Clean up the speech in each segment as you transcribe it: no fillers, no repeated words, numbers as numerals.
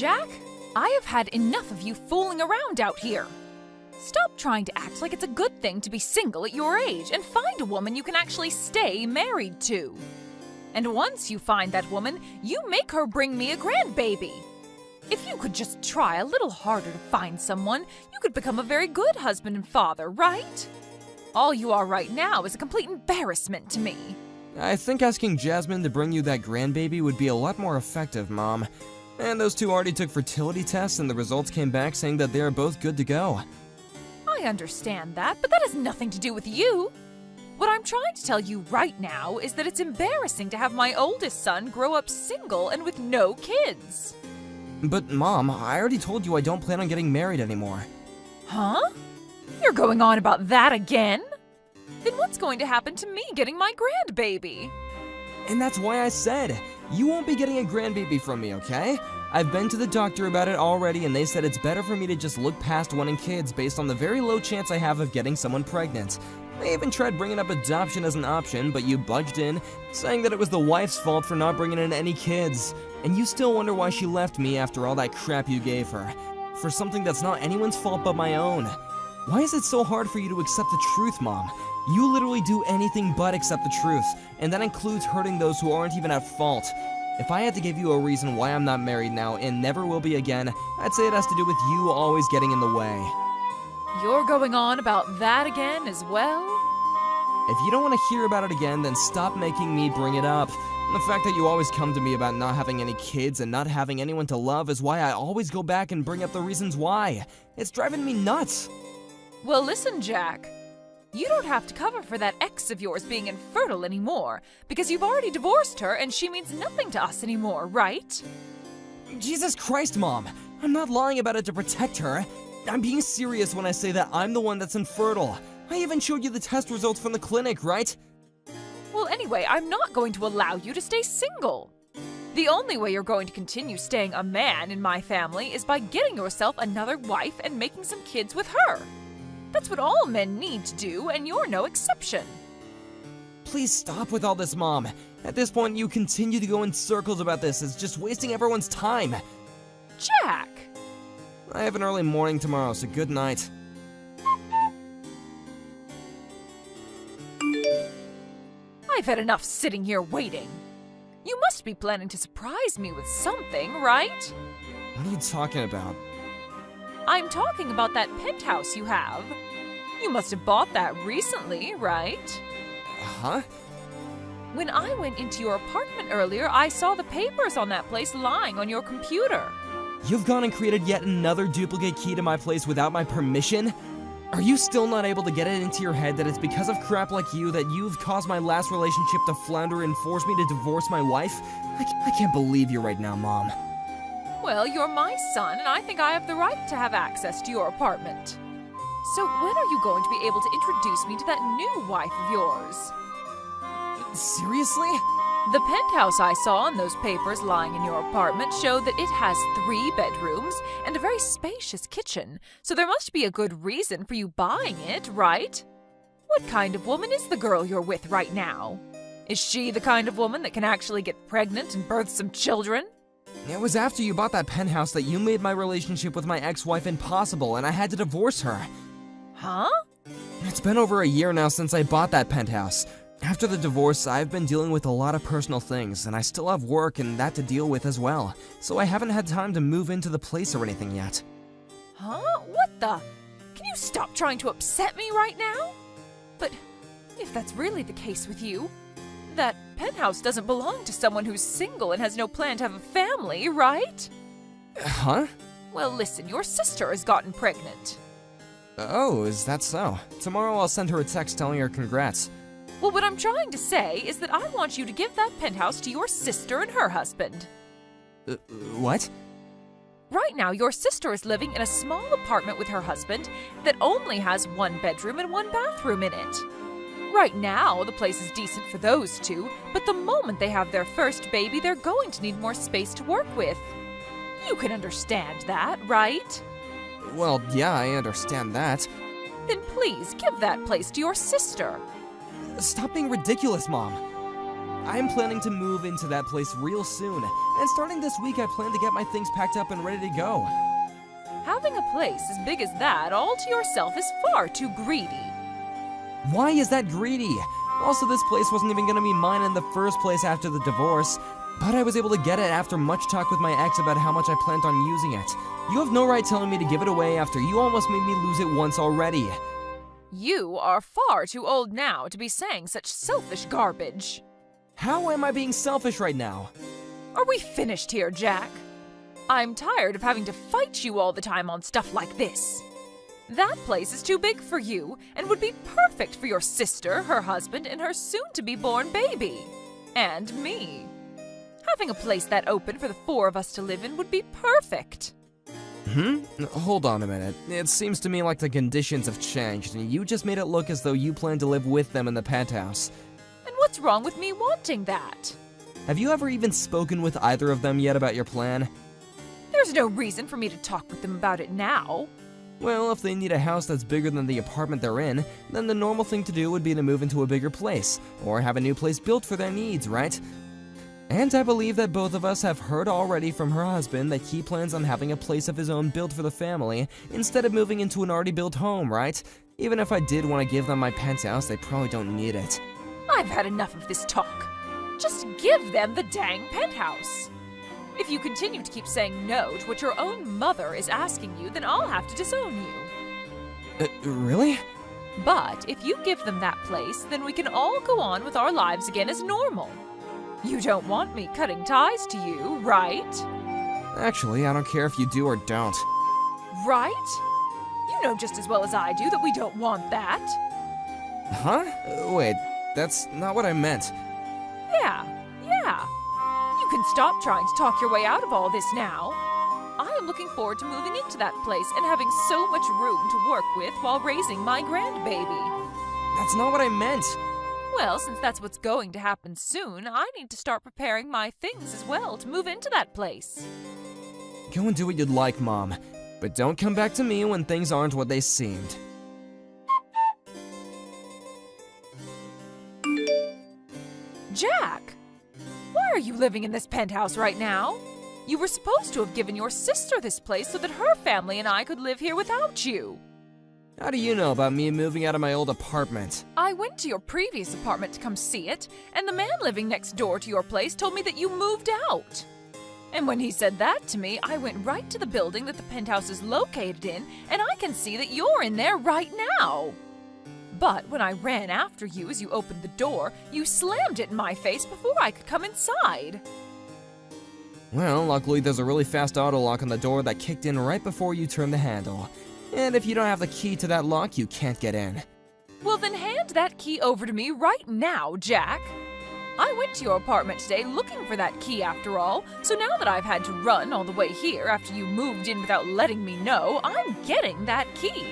Jack, I have had enough of you fooling around out here. Stop trying to act like it's a good thing to be single at your age and find a woman you can actually stay married to. And once you find that woman, you make her bring me a grandbaby. If you could just try a little harder to find someone, you could become a very good husband and father, right? All you are right now is a complete embarrassment to me. I think asking Jasmine to bring you that grandbaby would be a lot more effective, Mom. And those two already took fertility tests and the results came back saying that they are both good to go. I understand that, but that has nothing to do with you. What I'm trying to tell you right now is that it's embarrassing to have my oldest son grow up single and with no kids. But Mom, I already told you I don't plan on getting married anymore. Huh? You're going on about that again? Then what's going to happen to me getting my grandbaby? And that's why I said, you won't be getting a grandbaby from me, okay? I've been to the doctor about it already and they said it's better for me to just look past wanting kids based on the very low chance I have of getting someone pregnant. They even tried bringing up adoption as an option, but you budged in, saying that it was the wife's fault for not bringing in any kids. And you still wonder why she left me after all that crap you gave her. For something that's not anyone's fault but my own. Why is it so hard for you to accept the truth, Mom? You literally do anything but accept the truth, and that includes hurting those who aren't even at fault. If I had to give you a reason why I'm not married now and never will be again, I'd say it has to do with you always getting in the way. You're going on about that again as well? If you don't want to hear about it again, then stop making me bring it up. The fact that you always come to me about not having any kids and not having anyone to love is why I always go back and bring up the reasons why. It's driving me nuts. Well, listen, Jack. You don't have to cover for that ex of yours being infertile anymore, because you've already divorced her and she means nothing to us anymore, right? Jesus Christ, Mom. I'm not lying about it to protect her. I'm being serious when I say that I'm the one that's infertile. I even showed you the test results from the clinic, right? Well, anyway, I'm not going to allow you to stay single. The only way you're going to continue staying a man in my family is by getting yourself another wife and making some kids with her. That's what all men need to do, and you're no exception. Please stop with all this, Mom. At this point, you continue to go in circles about this. It's just wasting everyone's time. Jack! I have an early morning tomorrow, so good night. I've had enough sitting here waiting. You must be planning to surprise me with something, right? What are you talking about? I'm talking about that penthouse you have. You must have bought that recently, right? Huh? When I went into your apartment earlier, I saw the papers on that place lying on your computer. You've gone and created yet another duplicate key to my place without my permission? Are you still not able to get it into your head that it's because of crap like you that you've caused my last relationship to flounder and forced me to divorce my wife? I can't believe you right now, Mom. Well, you're my son, and I think I have the right to have access to your apartment. So when are you going to be able to introduce me to that new wife of yours? Seriously? The penthouse I saw in those papers lying in your apartment showed that it has 3 bedrooms and a very spacious kitchen, so there must be a good reason for you buying it, right? What kind of woman is the girl you're with right now? Is she the kind of woman that can actually get pregnant and birth some children? It was after you bought that penthouse that you made my relationship with my ex-wife impossible and I had to divorce her. Huh? It's been over a year now since I bought that penthouse. After the divorce, I've been dealing with a lot of personal things, and I still have work and that to deal with as well, so I haven't had time to move into the place or anything yet. Huh? What the? Can you stop trying to upset me right now? But if that's really the case with you, that penthouse doesn't belong to someone who's single and has no plan to have a family, right? Huh? Well, listen, your sister has gotten pregnant. Oh, is that so? Tomorrow I'll send her a text telling her congrats. Well, what I'm trying to say is that I want you to give that penthouse to your sister and her husband. What? Right now, your sister is living in a small apartment with her husband that only has 1 bedroom and 1 bathroom in it. Right now, the place is decent for those two, but the moment they have their first baby, they're going to need more space to work with. You can understand that, right? Well, yeah, I understand that. Then please give that place to your sister. Stop being ridiculous, Mom. I'm planning to move into that place real soon, and starting this week I plan to get my things packed up and ready to go. Having a place as big as that all to yourself is far too greedy. Why is that greedy? Also, this place wasn't even gonna be mine in the first place after the divorce, but I was able to get it after much talk with my ex about how much I planned on using it. You have no right telling me to give it away after you almost made me lose it once already. You are far too old now to be saying such selfish garbage. How am I being selfish right now? Are we finished here, Jack? I'm tired of having to fight you all the time on stuff like this. That place is too big for you and would be perfect for your sister, her husband, and her soon-to-be-born baby. And me. Having a place that open for the four of us to live in would be perfect. Hold on a minute. It seems to me like the conditions have changed, and you just made it look as though you plan to live with them in the penthouse. And what's wrong with me wanting that? Have you ever even spoken with either of them yet about your plan? There's no reason for me to talk with them about it now. Well, if they need a house that's bigger than the apartment they're in, then the normal thing to do would be to move into a bigger place, or have a new place built for their needs, right? And I believe that both of us have heard already from her husband that he plans on having a place of his own built for the family, instead of moving into an already built home, right? Even if I did want to give them my penthouse, they probably don't need it. I've had enough of this talk. Just give them the dang penthouse. If you continue to keep saying no to what your own mother is asking you, then I'll have to disown you. Really? But if you give them that place, then we can all go on with our lives again as normal. You don't want me cutting ties to you, right? Actually, I don't care if you do or don't. Right? You know just as well as I do that we don't want that. Huh? Wait, that's not what I meant. Yeah. You can stop trying to talk your way out of all this now. I am looking forward to moving into that place and having so much room to work with while raising my grandbaby. That's not what I meant. Well, since that's what's going to happen soon, I need to start preparing my things as well to move into that place. Go and do what you'd like, Mom. But don't come back to me when things aren't what they seemed. Jack! Why are you living in this penthouse right now? You were supposed to have given your sister this place so that her family and I could live here without you. How do you know about me moving out of my old apartment? I went to your previous apartment to come see it, and the man living next door to your place told me that you moved out. And when he said that to me, I went right to the building that the penthouse is located in, and I can see that you're in there right now. But when I ran after you as you opened the door, you slammed it in my face before I could come inside. Well, luckily there's a really fast auto lock on the door that kicked in right before you turned the handle. And if you don't have the key to that lock, you can't get in. Well, then hand that key over to me right now, Jack. I went to your apartment today looking for that key after all, so now that I've had to run all the way here after you moved in without letting me know, I'm getting that key.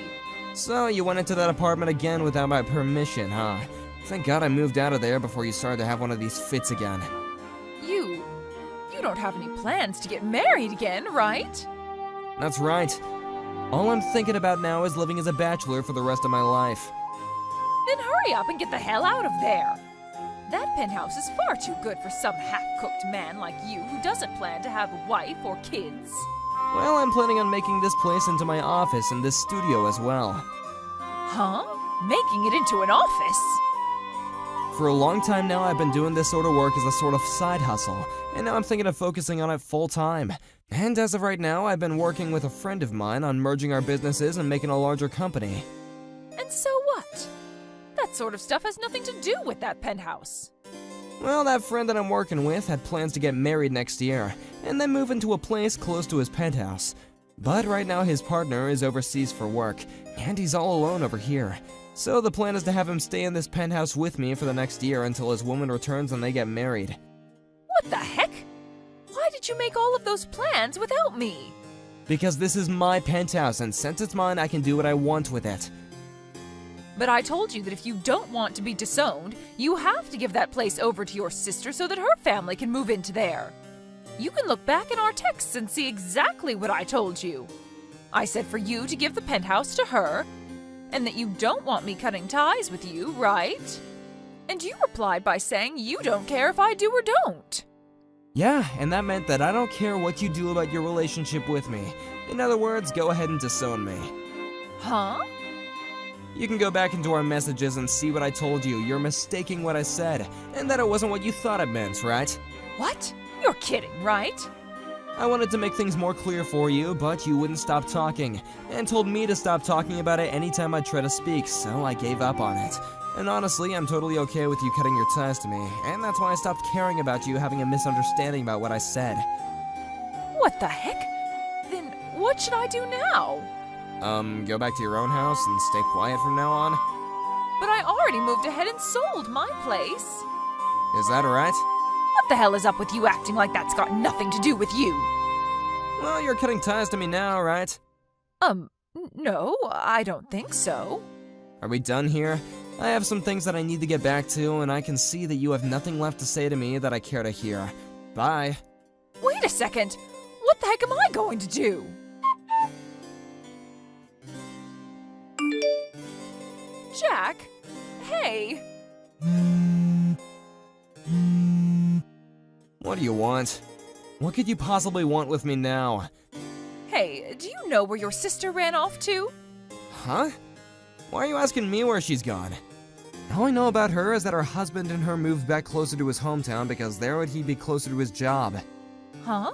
So you went into that apartment again without my permission, huh? Thank God I moved out of there before you started to have one of these fits again. You don't have any plans to get married again, right? That's right. All I'm thinking about now is living as a bachelor for the rest of my life. Then hurry up and get the hell out of there. That penthouse is far too good for some half-cooked man like you who doesn't plan to have a wife or kids. Well, I'm planning on making this place into my office and this studio as well. Huh? Making it into an office? For a long time now, I've been doing this sort of work as a sort of side hustle, and now I'm thinking of focusing on it full time. And as of right now, I've been working with a friend of mine on merging our businesses and making a larger company. And so what? That sort of stuff has nothing to do with that penthouse. Well, that friend that I'm working with had plans to get married next year, and then move into a place close to his penthouse. But right now his partner is overseas for work, and he's all alone over here. So the plan is to have him stay in this penthouse with me for the next year until his woman returns and they get married. What the heck? Why did you make all of those plans without me? Because this is my penthouse, and since it's mine, I can do what I want with it. But I told you that if you don't want to be disowned, you have to give that place over to your sister so that her family can move into there. You can look back in our texts and see exactly what I told you. I said for you to give the penthouse to her, and that you don't want me cutting ties with you, right? And you replied by saying you don't care if I do or don't. Yeah, and that meant that I don't care what you do about your relationship with me. In other words, go ahead and disown me. Huh? You can go back into our messages and see what I told you. You're mistaking what I said, and that it wasn't what you thought it meant, right? What? You're kidding, right? I wanted to make things more clear for you, but you wouldn't stop talking, and told me to stop talking about it anytime I try to speak, so I gave up on it. And honestly, I'm totally okay with you cutting your ties to me, and that's why I stopped caring about you having a misunderstanding about what I said. What the heck? Then what should I do now? Go back to your own house and stay quiet from now on? But I already moved ahead and sold my place. Is that right? What the hell is up with you acting like that's got nothing to do with you? Well, you're cutting ties to me now, right? No, I don't think so. Are we done here? I have some things that I need to get back to, and I can see that you have nothing left to say to me that I care to hear. Bye. Wait a second. What the heck am I going to do? Jack? Hey. What do you want? What could you possibly want with me now? Hey, do you know where your sister ran off to? Huh? Why are you asking me where she's gone? All I know about her is that her husband and her moved back closer to his hometown because there would he be closer to his job. Huh?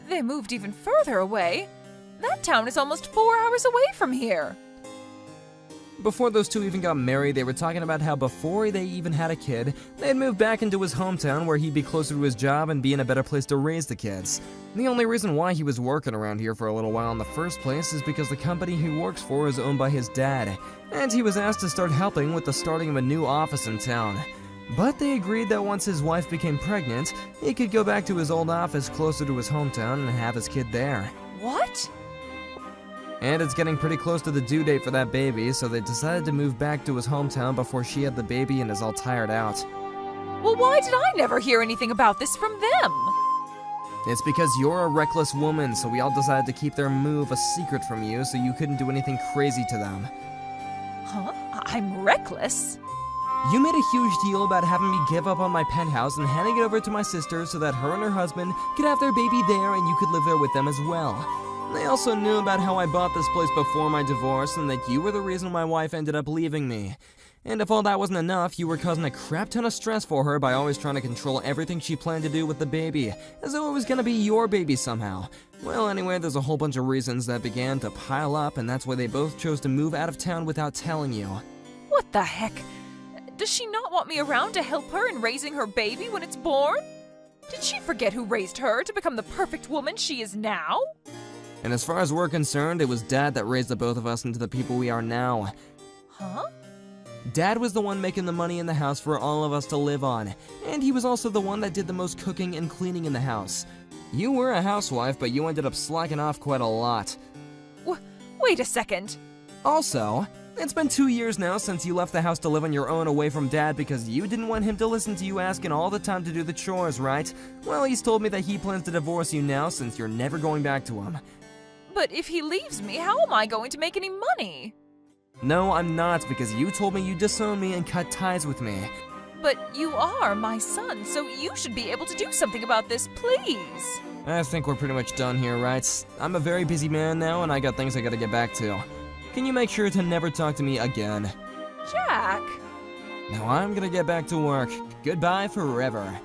They moved even further away. That town is almost 4 hours away from here. Before those two even got married, they were talking about how before they even had a kid, they'd move back into his hometown where he'd be closer to his job and be in a better place to raise the kids. The only reason why he was working around here for a little while in the first place is because the company he works for is owned by his dad, and he was asked to start helping with the starting of a new office in town. But they agreed that once his wife became pregnant, he could go back to his old office closer to his hometown and have his kid there. What? And it's getting pretty close to the due date for that baby, so they decided to move back to his hometown before she had the baby and is all tired out. Well, why did I never hear anything about this from them? It's because you're a reckless woman, so we all decided to keep their move a secret from you so you couldn't do anything crazy to them. Huh? I'm reckless? You made a huge deal about having me give up on my penthouse and handing it over to my sister so that her and her husband could have their baby there and you could live there with them as well. They also knew about how I bought this place before my divorce and that you were the reason my wife ended up leaving me. And if all that wasn't enough, you were causing a crap ton of stress for her by always trying to control everything she planned to do with the baby, as though it was gonna be your baby somehow. Well, anyway, there's a whole bunch of reasons that began to pile up, and that's why they both chose to move out of town without telling you. What the heck? Does she not want me around to help her in raising her baby when it's born? Did she forget who raised her to become the perfect woman she is now? And as far as we're concerned, it was Dad that raised the both of us into the people we are now. Huh? Dad was the one making the money in the house for all of us to live on, and he was also the one that did the most cooking and cleaning in the house. You were a housewife, but you ended up slacking off quite a lot. Wait a second. Also, it's been 2 years now since you left the house to live on your own away from Dad because you didn't want him to listen to you asking all the time to do the chores, right? Well, he's told me that he plans to divorce you now since you're never going back to him. But if he leaves me, how am I going to make any money? No, I'm not, because you told me you'd disown me and cut ties with me. But you are my son, so you should be able to do something about this, please. I think we're pretty much done here, right? I'm a very busy man now, and I got things I gotta get back to. Can you make sure to never talk to me again? Jack! Now I'm gonna get back to work. Goodbye forever.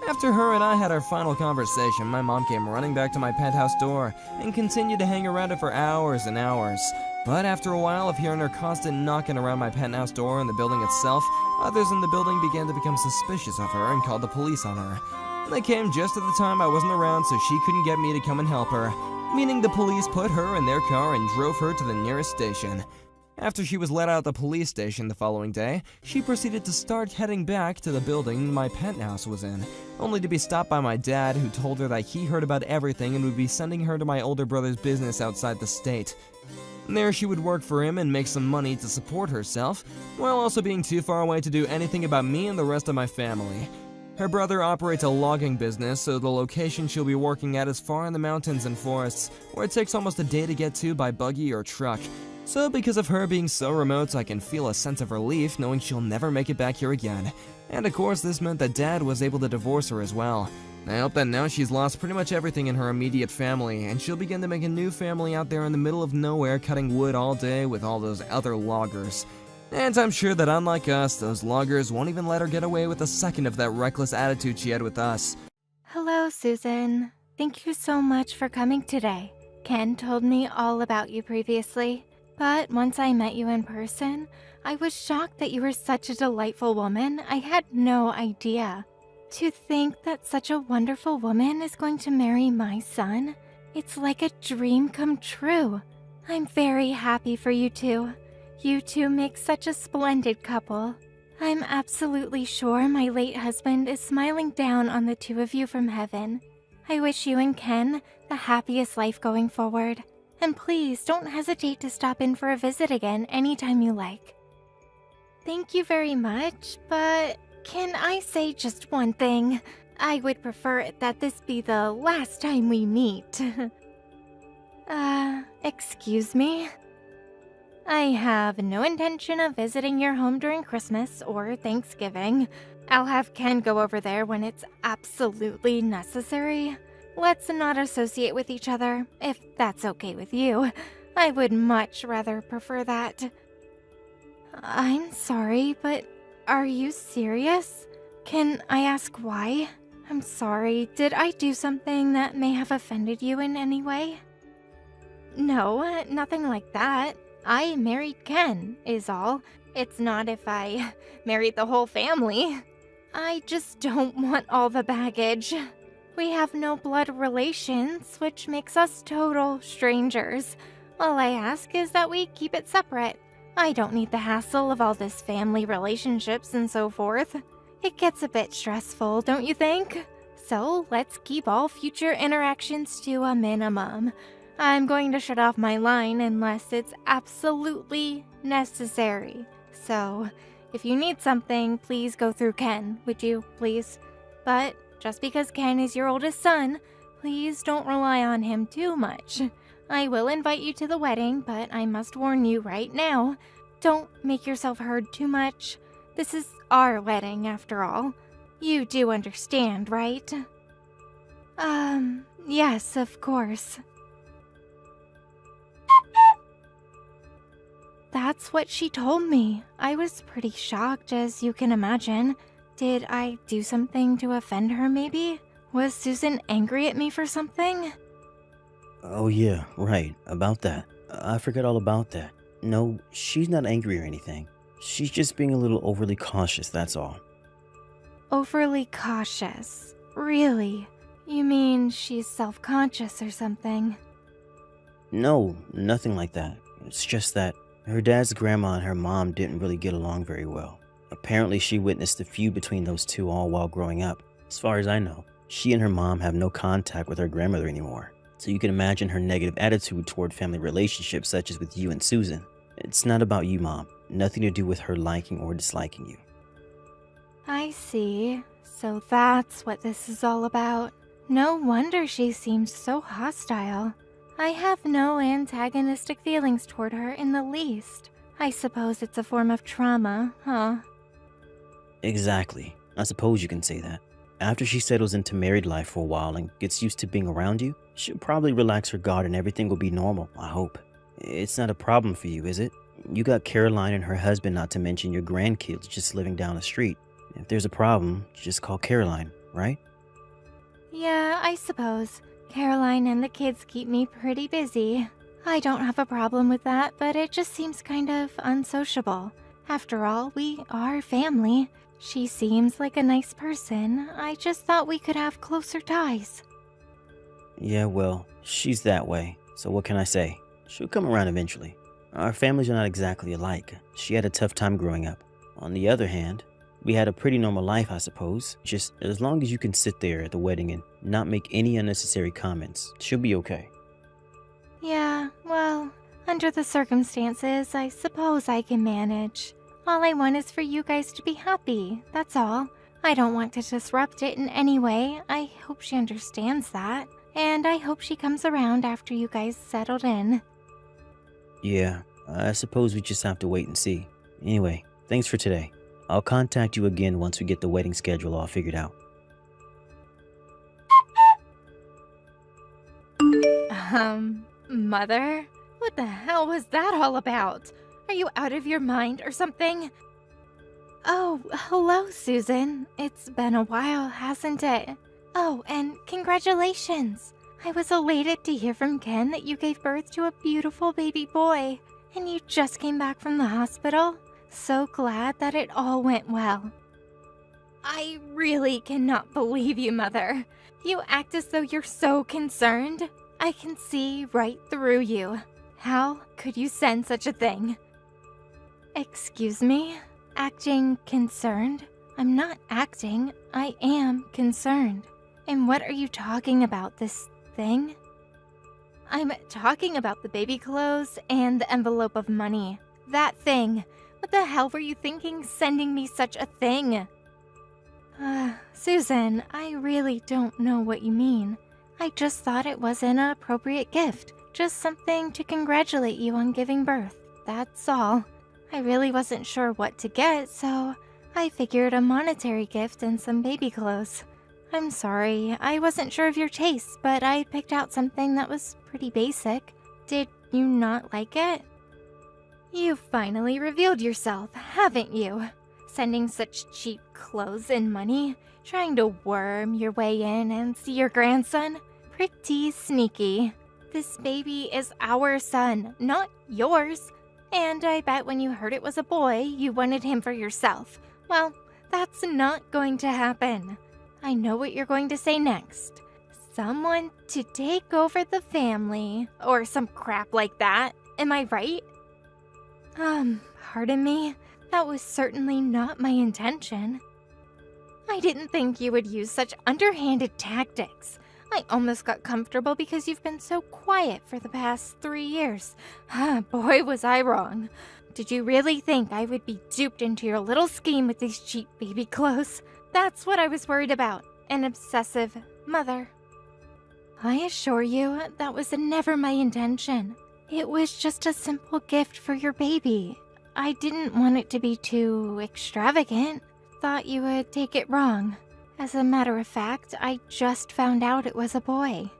After her and I had our final conversation, my mom came running back to my penthouse door and continued to hang around it for hours and hours. But after a while of hearing her constant knocking around my penthouse door and the building itself, others in the building began to become suspicious of her and called the police on her. They came just at the time I wasn't around, so she couldn't get me to come and help her, meaning the police put her in their car and drove her to the nearest station. After she was let out of the police station the following day, she proceeded to start heading back to the building my penthouse was in, only to be stopped by my dad, who told her that he heard about everything and would be sending her to my older brother's business outside the state. There she would work for him and make some money to support herself, while also being too far away to do anything about me and the rest of my family. Her brother operates a logging business, so the location she'll be working at is far in the mountains and forests, where it takes almost a day to get to by buggy or truck. So because of her being so remote, I can feel a sense of relief knowing she'll never make it back here again. And of course, this meant that Dad was able to divorce her as well. I hope that now she's lost pretty much everything in her immediate family, and she'll begin to make a new family out there in the middle of nowhere cutting wood all day with all those other loggers. And I'm sure that unlike us, those loggers won't even let her get away with a second of that reckless attitude she had with us. Hello, Susan. Thank you so much for coming today. Ken told me all about you previously, but once I met you in person, I was shocked that you were such a delightful woman. I had no idea. To think that such a wonderful woman is going to marry my son, it's like a dream come true. I'm very happy for you two. You two make such a splendid couple. I'm absolutely sure my late husband is smiling down on the two of you from heaven. I wish you and Ken the happiest life going forward. And please don't hesitate to stop in for a visit again anytime you like. Thank you very much, but can I say just one thing? I would prefer that this be the last time we meet. Excuse me? I have no intention of visiting your home during Christmas or Thanksgiving. I'll have Ken go over there when it's absolutely necessary. Let's not associate with each other, if that's okay with you. I would much rather prefer that. I'm sorry, but are you serious? Can I ask why? I'm sorry, did I do something that may have offended you in any way? No, nothing like that. I married Ken, is all. It's not if I married the whole family. I just don't want all the baggage. We have no blood relations, which makes us total strangers. All I ask is that we keep it separate. I don't need the hassle of all this family relationships and so forth. It gets a bit stressful, don't you think? So let's keep all future interactions to a minimum. I'm going to shut off my line unless it's absolutely necessary. So, if you need something, please go through Ken, would you, please? But just because Ken is your oldest son, please don't rely on him too much. I will invite you to the wedding, but I must warn you right now, don't make yourself heard too much. This is our wedding, after all. You do understand, right? Yes, of course. That's what she told me. I was pretty shocked, as you can imagine. Did I do something to offend her, maybe? Was Susan angry at me for something? Oh yeah, right, about that. I forgot all about that. No, she's not angry or anything. She's just being a little overly cautious, that's all. Overly cautious? Really? You mean she's self-conscious or something? No, nothing like that. It's just that her dad's grandma and her mom didn't really get along very well. Apparently she witnessed a feud between those two all while growing up. As far as I know, she and her mom have no contact with her grandmother anymore. So you can imagine her negative attitude toward family relationships such as with you and Susan. It's not about you, Mom. Nothing to do with her liking or disliking you. I see. So that's what this is all about. No wonder she seems so hostile. I have no antagonistic feelings toward her in the least. I suppose it's a form of trauma, huh? Exactly. I suppose you can say that. After she settles into married life for a while and gets used to being around you, she'll probably relax her guard and everything will be normal, I hope. It's not a problem for you, is it? You got Caroline and her husband, not to mention your grandkids just living down the street. If there's a problem, just call Caroline, right? Yeah, I suppose. Caroline and the kids keep me pretty busy. I don't have a problem with that, but it just seems kind of unsociable. After all, we are family. She seems like a nice person. I just thought we could have closer ties. Yeah, well, she's that way, so what can I say? She'll come around eventually. Our families are not exactly alike. She had a tough time growing up. On the other hand, we had a pretty normal life, I suppose. Just as long as you can sit there at the wedding and not make any unnecessary comments, she'll be okay. Yeah, well, under the circumstances, I suppose I can manage. All I want is for you guys to be happy, that's all. I don't want to disrupt it in any way. I hope she understands that. And I hope she comes around after you guys settled in. Yeah, I suppose we just have to wait and see. Anyway, thanks for today. I'll contact you again once we get the wedding schedule all figured out. Mother? What the hell was that all about? Are you out of your mind or something? Oh, hello, Susan. It's been a while, hasn't it? Oh, and congratulations. I was elated to hear from Ken that you gave birth to a beautiful baby boy, and you just came back from the hospital. So glad that it all went well. I really cannot believe you, Mother. You act as though you're so concerned. I can see right through you. How could you send such a thing? Excuse me? Acting concerned? I'm not acting. I am concerned. And what are you talking about, this thing? I'm talking about the baby clothes and the envelope of money. That thing. What the hell were you thinking sending me such a thing? Susan, I really don't know what you mean. I just thought it was an appropriate gift. Just something to congratulate you on giving birth. That's all. I really wasn't sure what to get, so I figured a monetary gift and some baby clothes. I'm sorry, I wasn't sure of your taste, but I picked out something that was pretty basic. Did you not like it? You finally revealed yourself, haven't you? Sending such cheap clothes and money, trying to worm your way in and see your grandson? Pretty sneaky. This baby is our son, not yours. And I bet when you heard it was a boy, you wanted him for yourself. Well, that's not going to happen. I know what you're going to say next. Someone to take over the family, or some crap like that. Am I right? Pardon me? That was certainly not my intention. I didn't think you would use such underhanded tactics. I almost got comfortable because you've been so quiet for the past 3 years. Boy, was I wrong. Did you really think I would be duped into your little scheme with these cheap baby clothes? That's what I was worried about. An obsessive mother. I assure you, that was never my intention. It was just a simple gift for your baby. I didn't want it to be too extravagant. Thought you would take it wrong. As a matter of fact, I just found out it was a boy.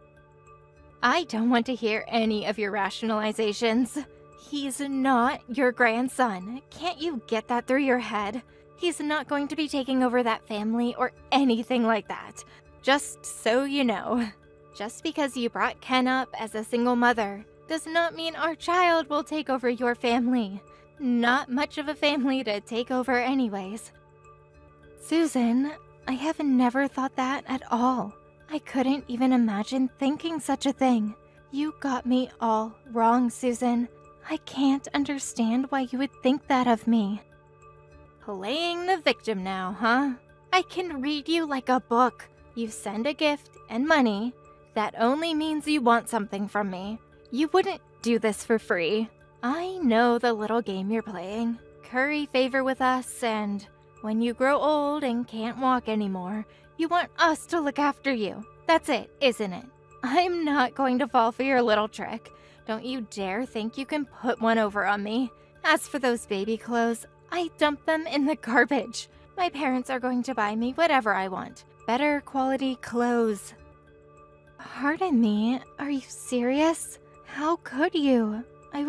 I don't want to hear any of your rationalizations. He's not your grandson. Can't you get that through your head? He's not going to be taking over that family or anything like that. Just so you know. Just because you brought Ken up as a single mother does not mean our child will take over your family. Not much of a family to take over anyways. Susan, I have never thought that at all. I couldn't even imagine thinking such a thing. You got me all wrong, Susan. I can't understand why you would think that of me. Playing the victim now, huh? I can read you like a book. You send a gift and money. That only means you want something from me. You wouldn't do this for free. I know the little game you're playing. Curry favor with us, and when you grow old and can't walk anymore, you want us to look after you. That's it, isn't it? I'm not going to fall for your little trick. Don't you dare think you can put one over on me. As for those baby clothes, I dumped them in the garbage. My parents are going to buy me whatever I want. Better quality clothes. Pardon me, are you serious? How could you? I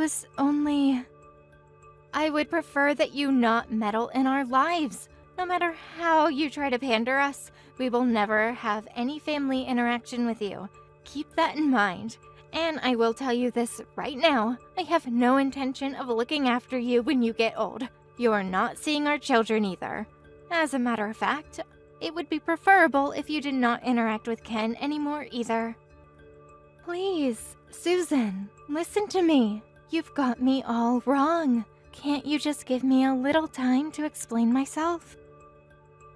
would prefer that you not meddle in our lives. No matter how you try to pander us, we will never have any family interaction with you. Keep that in mind. And I will tell you this right now, I have no intention of looking after you when you get old. You are not seeing our children either. As a matter of fact, it would be preferable if you did not interact with Ken anymore either. Please, Susan, listen to me. You've got me all wrong. Can't you just give me a little time to explain myself?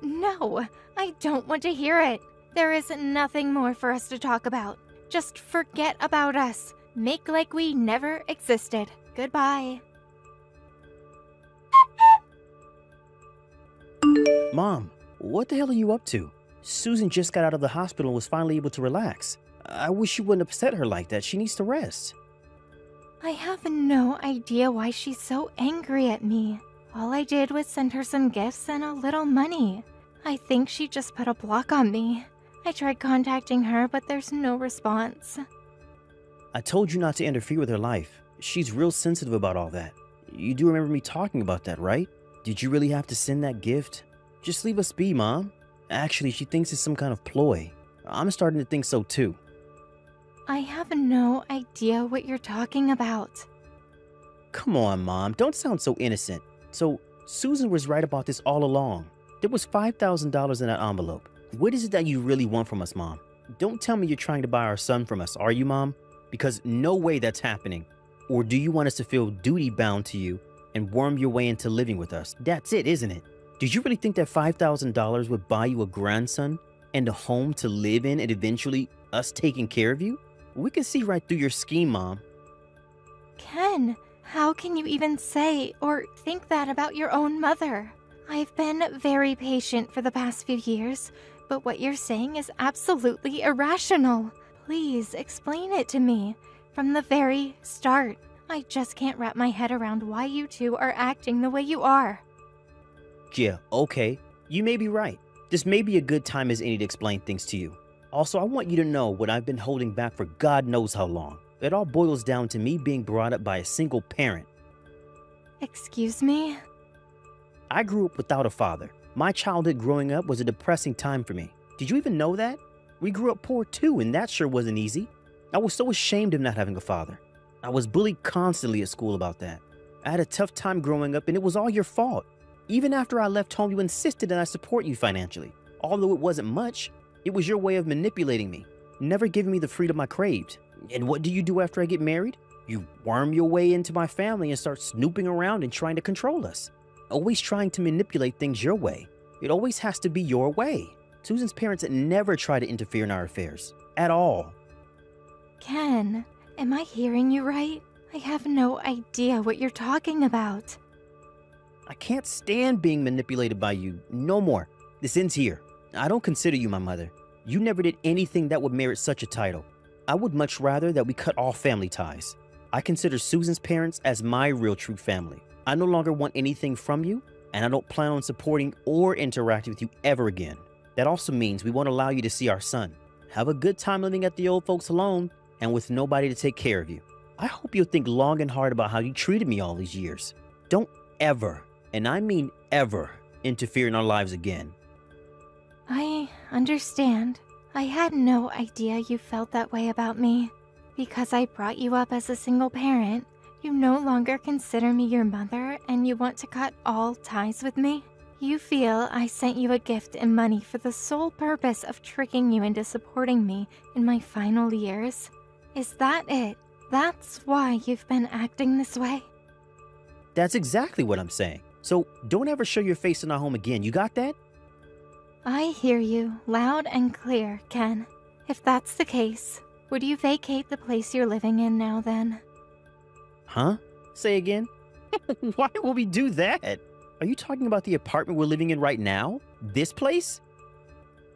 No, I don't want to hear it. There is nothing more for us to talk about. Just forget about us. Make like we never existed. Goodbye. Mom, what the hell are you up to? Susan just got out of the hospital and was finally able to relax. I wish you wouldn't upset her like that. She needs to rest. I have no idea why she's so angry at me. All I did was send her some gifts and a little money. I think she just put a block on me. I tried contacting her, but there's no response. I told you not to interfere with her life. She's real sensitive about all that. You do remember me talking about that, right? Did you really have to send that gift? Just leave us be, Mom. Actually, she thinks it's some kind of ploy. I'm starting to think so too. I have no idea what you're talking about. Come on, Mom. Don't sound so innocent. So, Susan was right about this all along. There was $5,000 in that envelope. What is it that you really want from us, Mom? Don't tell me you're trying to buy our son from us, are you, Mom? Because no way that's happening. Or do you want us to feel duty-bound to you and worm your way into living with us? That's it, isn't it? Did you really think that $5,000 would buy you a grandson and a home to live in and eventually us taking care of you? We can see right through your scheme, Mom. Ken, how can you even say or think that about your own mother? I've been very patient for the past few years, but what you're saying is absolutely irrational. Please explain it to me from the very start. I just can't wrap my head around why you two are acting the way you are. Yeah, okay. You may be right. This may be a good time as any to explain things to you. Also, I want you to know what I've been holding back for God knows how long. It all boils down to me being brought up by a single parent. Excuse me? I grew up without a father. My childhood growing up was a depressing time for me. Did you even know that? We grew up poor too, and that sure wasn't easy. I was so ashamed of not having a father. I was bullied constantly at school about that. I had a tough time growing up, and it was all your fault. Even after I left home, you insisted that I support you financially. Although it wasn't much, it was your way of manipulating me, never giving me the freedom I craved. And what do you do after I get married? You worm your way into my family and start snooping around and trying to control us. Always trying to manipulate things your way. It always has to be your way. Susan's parents never try to interfere in our affairs. At all. Ken, am I hearing you right? I have no idea what you're talking about. I can't stand being manipulated by you. No more. This ends here. I don't consider you my mother. You never did anything that would merit such a title. I would much rather that we cut all family ties. I consider Susan's parents as my real true family. I no longer want anything from you, and I don't plan on supporting or interacting with you ever again. That also means we won't allow you to see our son. Have a good time living at the old folks alone and with nobody to take care of you. I hope you'll think long and hard about how you treated me all these years. Don't ever, and I mean ever, interfere in our lives again. I understand. I had no idea you felt that way about me. Because I brought you up as a single parent, you no longer consider me your mother and you want to cut all ties with me? You feel I sent you a gift and money for the sole purpose of tricking you into supporting me in my final years? Is that it? That's why you've been acting this way? That's exactly what I'm saying. So don't ever show your face in our home again. You got that? I hear you loud and clear, Ken. If that's the case, would you vacate the place you're living in now then? Huh? Say again? Why will we do that? Are you talking about the apartment we're living in right now? This place?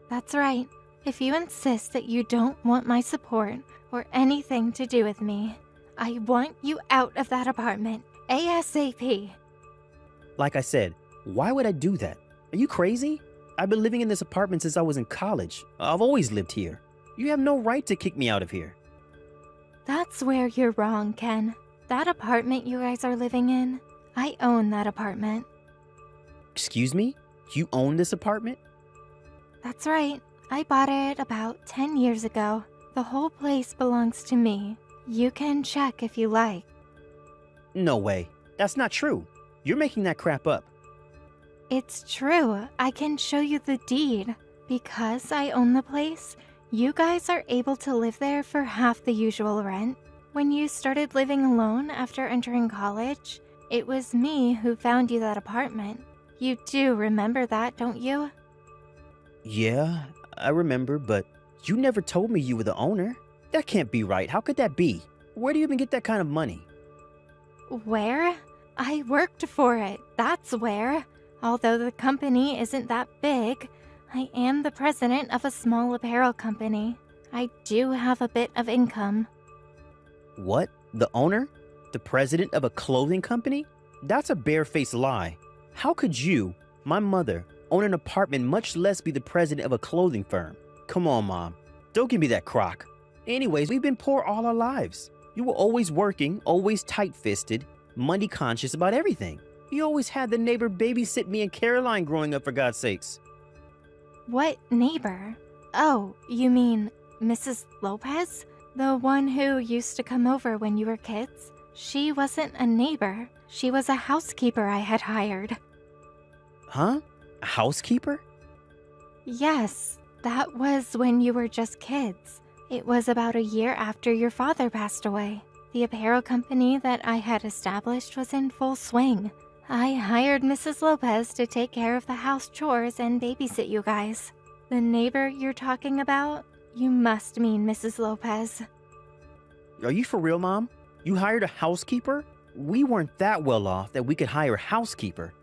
That's right. If you insist that you don't want my support or anything to do with me, I want you out of that apartment ASAP. Like I said, why would I do that? Are you crazy? I've been living in this apartment since I was in college. I've always lived here. You have no right to kick me out of here. That's where you're wrong, Ken. That apartment you guys are living in, I own that apartment. Excuse me? You own this apartment? That's right. I bought it about 10 years ago. The whole place belongs to me. You can check if you like. No way. That's not true. You're making that crap up. It's true. I can show you the deed. Because I own the place, you guys are able to live there for half the usual rent. When you started living alone after entering college, it was me who found you that apartment. You do remember that, don't you? Yeah, I remember, but you never told me you were the owner. That can't be right. How could that be? Where do you even get that kind of money? Where? I worked for it, that's where. Although the company isn't that big, I am the president of a small apparel company. I do have a bit of income. What? The owner? The president of a clothing company? That's a barefaced lie. How could you, my mother, own an apartment, much less be the president of a clothing firm? Come on, Mom. Don't give me that crock. Anyways, we've been poor all our lives. You were always working, always tight-fisted, money conscious about everything. You always had the neighbor babysit me and Caroline growing up, for God's sakes. What neighbor? Oh, you mean Mrs. Lopez? The one who used to come over when you were kids? She wasn't a neighbor. She was a housekeeper I had hired. Huh? A housekeeper? Yes, that was when you were just kids. It was about a year after your father passed away. The apparel company that I had established was in full swing. I hired Mrs. Lopez to take care of the house chores and babysit you guys. The neighbor you're talking about? You must mean Mrs. Lopez. Are you for real, Mom? You hired a housekeeper? We weren't that well off that we could hire a housekeeper.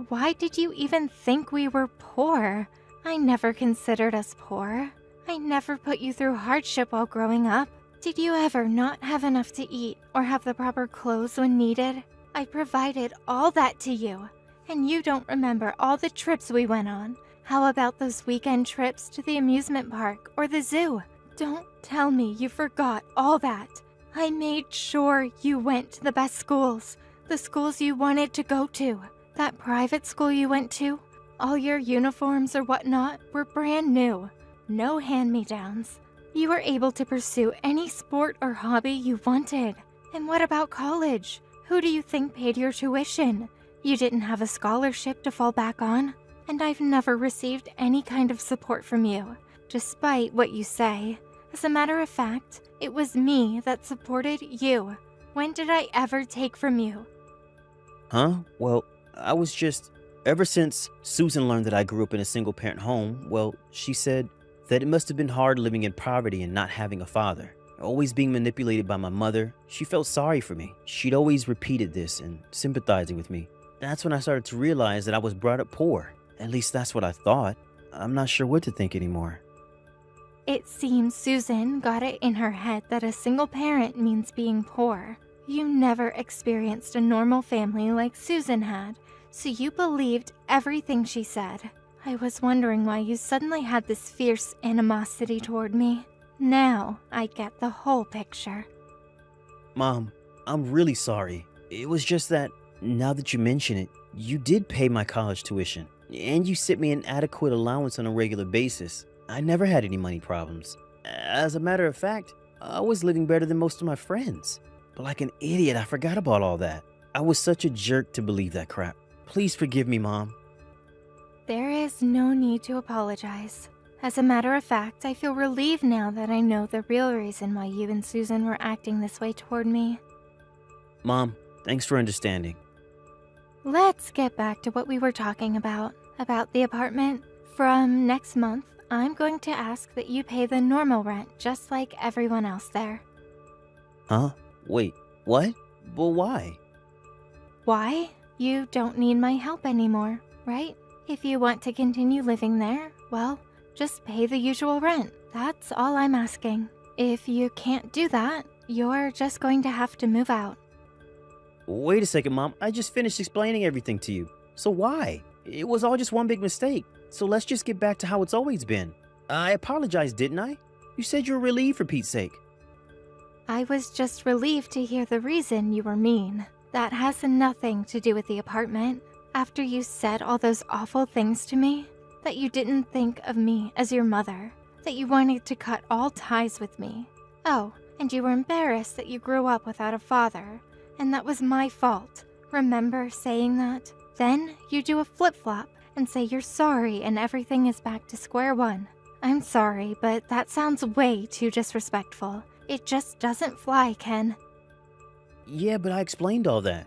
Why did you even think we were poor? I never considered us poor. I never put you through hardship while growing up. Did you ever not have enough to eat or have the proper clothes when needed? I provided all that to you. And you don't remember all the trips we went on. How about those weekend trips to the amusement park or the zoo? Don't tell me you forgot all that. I made sure you went to the best schools, the schools you wanted to go to. That private school you went to, all your uniforms or whatnot were brand new. No hand-me-downs. You were able to pursue any sport or hobby you wanted. And what about college? Who do you think paid your tuition? You didn't have a scholarship to fall back on. And I've never received any kind of support from you, despite what you say. As a matter of fact, it was me that supported you. When did I ever take from you? Huh? Well, I was just... Ever since Susan learned that I grew up in a single-parent home, well, she said that it must have been hard living in poverty and not having a father. Always being manipulated by my mother, she felt sorry for me. She'd always repeated this and sympathizing with me. That's when I started to realize that I was brought up poor. At least that's what I thought. I'm not sure what to think anymore. It seems Susan got it in her head that a single parent means being poor. You never experienced a normal family like Susan had, so you believed everything she said. I was wondering why you suddenly had this fierce animosity toward me. Now I get the whole picture. Mom, I'm really sorry. It was just that, now that you mention it, you did pay my college tuition. And you sent me an adequate allowance on a regular basis. I never had any money problems. As a matter of fact, I was living better than most of my friends. But like an idiot, I forgot about all that. I was such a jerk to believe that crap. Please forgive me, Mom. There is no need to apologize. As a matter of fact, I feel relieved now that I know the real reason why you and Susan were acting this way toward me. Mom, thanks for understanding. Let's get back to what we were talking about the apartment. From next month, I'm going to ask that you pay the normal rent just like everyone else there. Huh? Wait, what? But why? Why? You don't need my help anymore, right? If you want to continue living there, well, just pay the usual rent. That's all I'm asking. If you can't do that, you're just going to have to move out. Wait a second, Mom. I just finished explaining everything to you. So why? It was all just one big mistake. So let's just get back to how it's always been. I apologized, didn't I? You said you were relieved, for Pete's sake. I was just relieved to hear the reason you were mean. That has nothing to do with the apartment. After you said all those awful things to me, that you didn't think of me as your mother, that you wanted to cut all ties with me. Oh, and you were embarrassed that you grew up without a father, and that was my fault. Remember saying that? Then you do a flip-flop and say you're sorry and everything is back to square one. I'm sorry, but that sounds way too disrespectful. It just doesn't fly, Ken. Yeah, but I explained all that.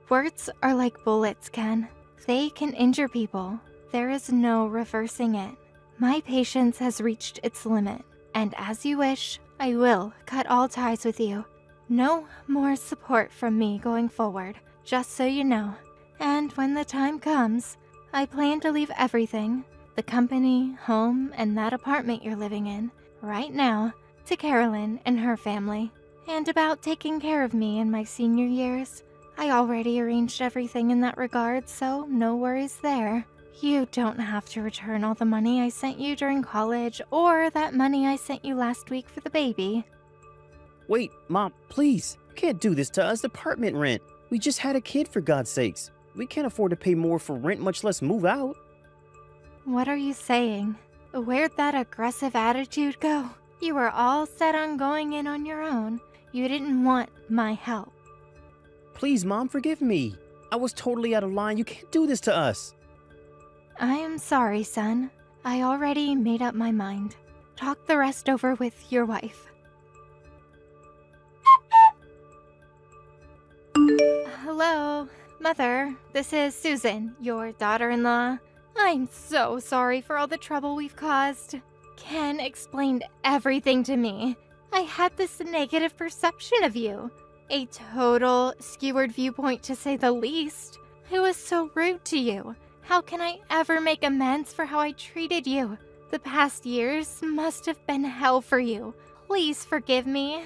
Words are like bullets, Ken. They can injure people. There is no reversing it. My patience has reached its limit, and as you wish, I will cut all ties with you. No more support from me going forward, just so you know. And when the time comes, I plan to leave everything, the company, home, and that apartment you're living in, right now, to Carolyn and her family. And about taking care of me in my senior years. I already arranged everything in that regard, so no worries there. You don't have to return all the money I sent you during college or that money I sent you last week for the baby. Wait, Mom, please. You can't do this to us. Apartment rent. We just had a kid, for God's sakes. We can't afford to pay more for rent, much less move out. What are you saying? Where'd that aggressive attitude go? You were all set on going in on your own. You didn't want my help. Please, Mom, forgive me. I was totally out of line. You can't do this to us. I am sorry, son. I already made up my mind. Talk the rest over with your wife. Hello, Mother. This is Susan, your daughter-in-law. I'm so sorry for all the trouble we've caused. Ken explained everything to me. I had this negative perception of you. A total skewered viewpoint, to say the least. I was so rude to you. How can I ever make amends for how I treated you? The past years must have been hell for you. Please forgive me.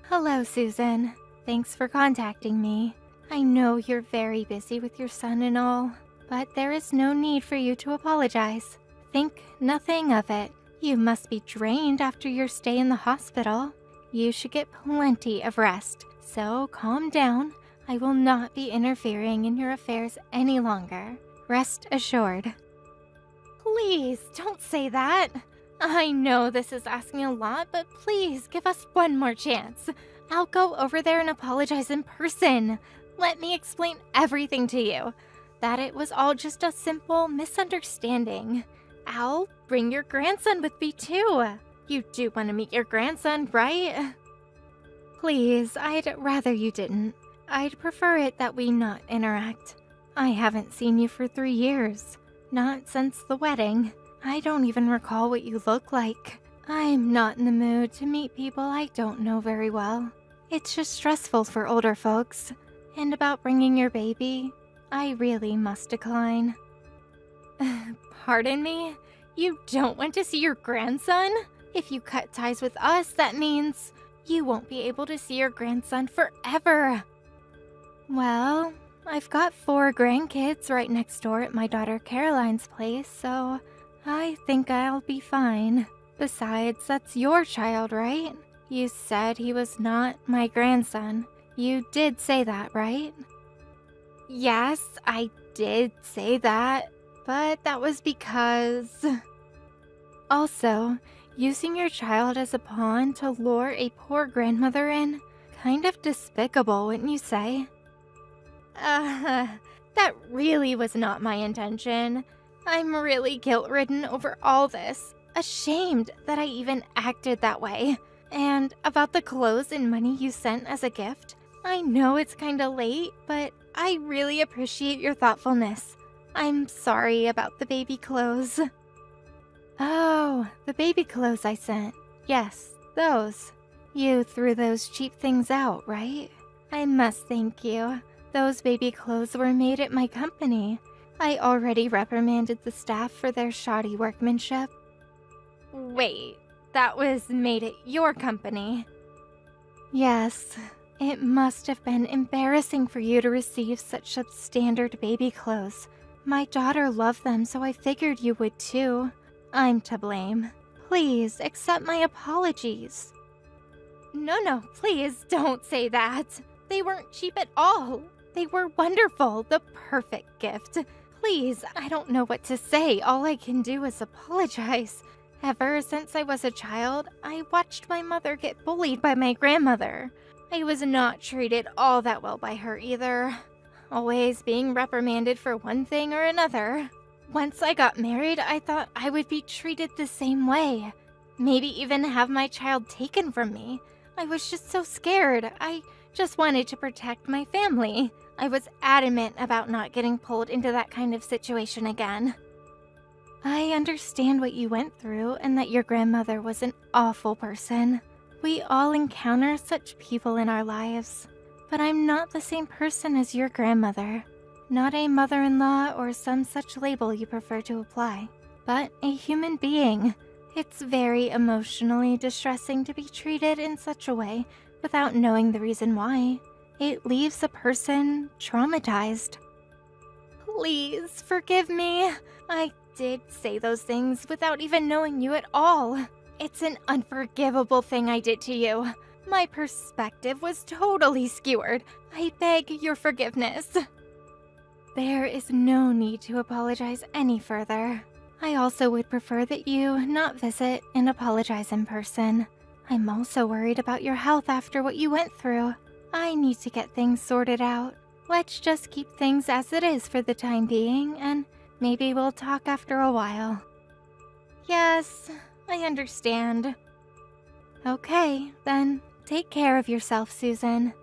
Hello, Susan. Thanks for contacting me. I know you're very busy with your son and all, but there is no need for you to apologize. Think nothing of it. You must be drained after your stay in the hospital. You should get plenty of rest, so calm down. I will not be interfering in your affairs any longer. Rest assured. Please, don't say that. I know this is asking a lot, but please give us one more chance. I'll go over there and apologize in person. Let me explain everything to you. That it was all just a simple misunderstanding. I'll bring your grandson with me too. You do want to meet your grandson, right? Please, I'd rather you didn't. I'd prefer it that we not interact. I haven't seen you for 3 years. Not since the wedding. I don't even recall what you look like. I'm not in the mood to meet people I don't know very well. It's just stressful for older folks. And about bringing your baby, I really must decline. Pardon me? You don't want to see your grandson? If you cut ties with us, that means you won't be able to see your grandson forever. Well, I've got 4 grandkids right next door at my daughter Caroline's place, so I think I'll be fine. Besides, that's your child, right? You said he was not my grandson. You did say that, right? Yes, I did say that, but that was because... Also, using your child as a pawn to lure a poor grandmother in? Kind of despicable, wouldn't you say? That really was not my intention. I'm really guilt-ridden over all this. Ashamed that I even acted that way. And about the clothes and money you sent as a gift, I know it's kinda late, but I really appreciate your thoughtfulness. I'm sorry about the baby clothes. Oh, the baby clothes I sent. Yes, those. You threw those cheap things out, right? I must thank you. Those baby clothes were made at my company. I already reprimanded the staff for their shoddy workmanship. Wait, that was made at your company? Yes, it must have been embarrassing for you to receive such substandard baby clothes. My daughter loved them, so I figured you would too. I'm to blame. Please accept my apologies. No, please don't say that. They weren't cheap at all. They were wonderful, the perfect gift. Please, I don't know what to say. All I can do is apologize. Ever since I was a child, I watched my mother get bullied by my grandmother. I was not treated all that well by her either. Always being reprimanded for one thing or another. Once I got married, I thought I would be treated the same way. Maybe even have my child taken from me. I was just so scared. I just wanted to protect my family. I was adamant about not getting pulled into that kind of situation again. I understand what you went through and that your grandmother was an awful person. We all encounter such people in our lives. But I'm not the same person as your grandmother. Not a mother-in-law or some such label you prefer to apply, but a human being. It's very emotionally distressing to be treated in such a way without knowing the reason why. It leaves a person traumatized. Please forgive me. I did say those things without even knowing you at all. It's an unforgivable thing I did to you. My perspective was totally skewered. I beg your forgiveness. There is no need to apologize any further. I also would prefer that you not visit and apologize in person. I'm also worried about your health after what you went through. I need to get things sorted out. Let's just keep things as it is for the time being, and maybe we'll talk after a while. Yes, I understand. Okay, then take care of yourself, Susan.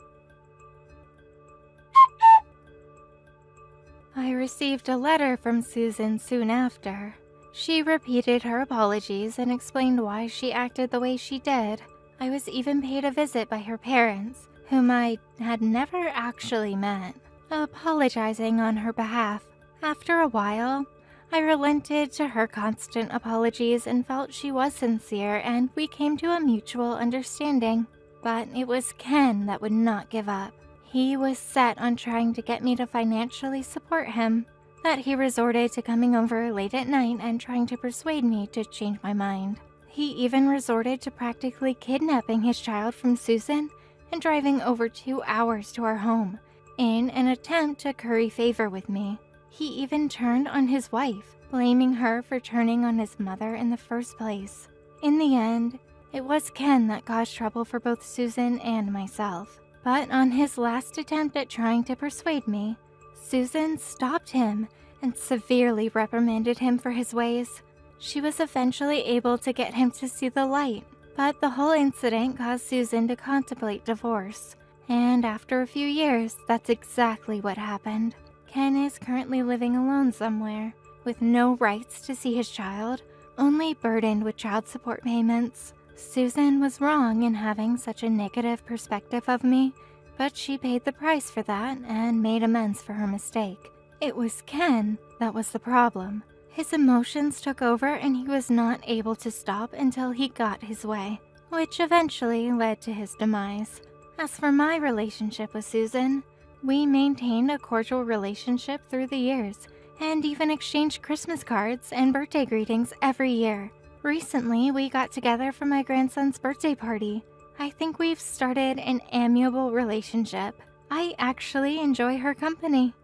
I received a letter from Susan soon after. She repeated her apologies and explained why she acted the way she did. I was even paid a visit by her parents, whom I had never actually met, apologizing on her behalf. After a while, I relented to her constant apologies and felt she was sincere, and we came to a mutual understanding. But it was Ken that would not give up. He was set on trying to get me to financially support him, that he resorted to coming over late at night and trying to persuade me to change my mind. He even resorted to practically kidnapping his child from Susan and driving over 2 hours to our home in an attempt to curry favor with me. He even turned on his wife, blaming her for turning on his mother in the first place. In the end, it was Ken that caused trouble for both Susan and myself. But on his last attempt at trying to persuade me, Susan stopped him and severely reprimanded him for his ways. She was eventually able to get him to see the light, but the whole incident caused Susan to contemplate divorce. And after a few years, that's exactly what happened. Ken is currently living alone somewhere, with no rights to see his child, only burdened with child support payments. Susan was wrong in having such a negative perspective of me, but she paid the price for that and made amends for her mistake. It was Ken that was the problem. His emotions took over and he was not able to stop until he got his way, which eventually led to his demise. As for my relationship with Susan, we maintained a cordial relationship through the years, and even exchanged Christmas cards and birthday greetings every year. Recently, we got together for my grandson's birthday party. I think we've started an amiable relationship. I actually enjoy her company.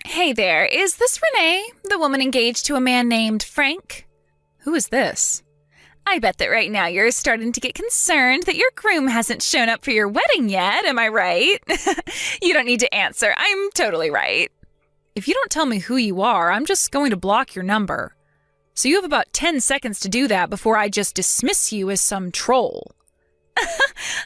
Hey there, is this Renee, the woman engaged to a man named Frank? Who is this? I bet that right now you're starting to get concerned that your groom hasn't shown up for your wedding yet, am I right? You don't need to answer, I'm totally right. If you don't tell me who you are, I'm just going to block your number. So you have about 10 seconds to do that before I just dismiss you as some troll.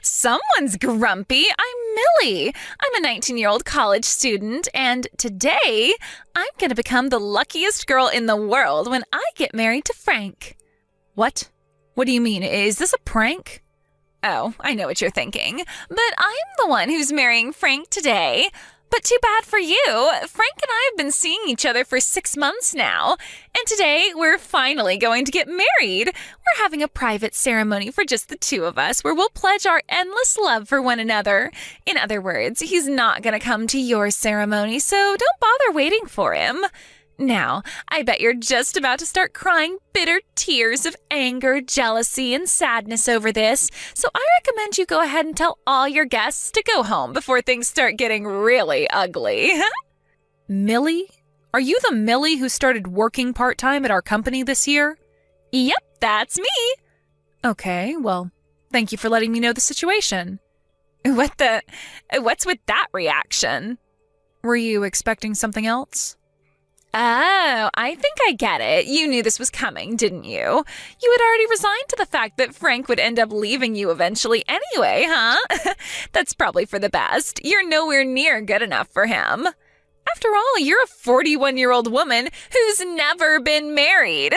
Someone's grumpy. I'm Millie. I'm a 19-year-old college student, and today I'm going to become the luckiest girl in the world when I get married to Frank. What? What do you mean? Is this a prank? Oh, I know what you're thinking. But I'm the one who's marrying Frank today. But too bad for you. Frank and I have been seeing each other for 6 months now. And today we're finally going to get married. We're having a private ceremony for just the two of us where we'll pledge our endless love for one another. In other words, he's not going to come to your ceremony, so don't bother waiting for him. Now, I bet you're just about to start crying bitter tears of anger, jealousy, and sadness over this, so I recommend you go ahead and tell all your guests to go home before things start getting really ugly. Millie? Are you the Millie who started working part-time at our company this year? Yep, that's me. Okay, well, thank you for letting me know the situation. What's with that reaction? Were you expecting something else? Oh, I think I get it. You knew this was coming, didn't you? You had already resigned to the fact that Frank would end up leaving you eventually anyway, huh? That's probably for the best. You're nowhere near good enough for him. After all, you're a 41-year-old woman who's never been married.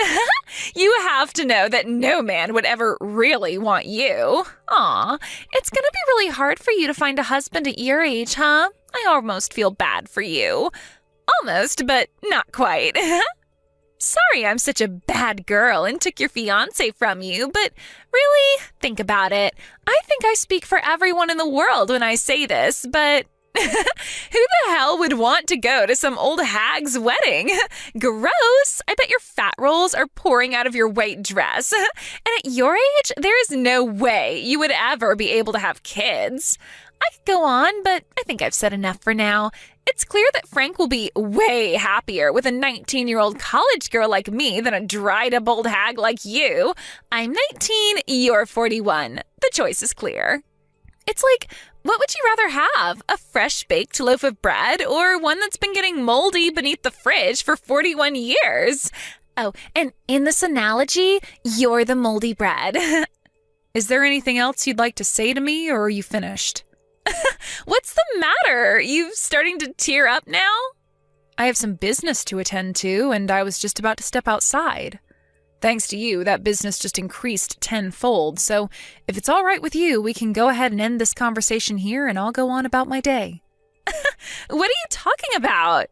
You have to know that no man would ever really want you. Aw, it's gonna be really hard for you to find a husband at your age, huh? I almost feel bad for you. Almost, but not quite. Sorry I'm such a bad girl and took your fiancé from you, but really, think about it. I think I speak for everyone in the world when I say this, but who the hell would want to go to some old hag's wedding? Gross! I bet your fat rolls are pouring out of your white dress. And at your age, there is no way you would ever be able to have kids. I could go on, but I think I've said enough for now. It's clear that Frank will be way happier with a 19-year-old college girl like me than a dried-up old hag like you. I'm 19, you're 41. The choice is clear. It's like, what would you rather have? A fresh-baked loaf of bread or one that's been getting moldy beneath the fridge for 41 years? Oh, and in this analogy, you're the moldy bread. Is there anything else you'd like to say to me, or are you finished? What's the matter? You starting to tear up now? I have some business to attend to, and I was just about to step outside. Thanks to you, that business just increased tenfold, so if it's all right with you, we can go ahead and end this conversation here, and I'll go on about my day. What are you talking about?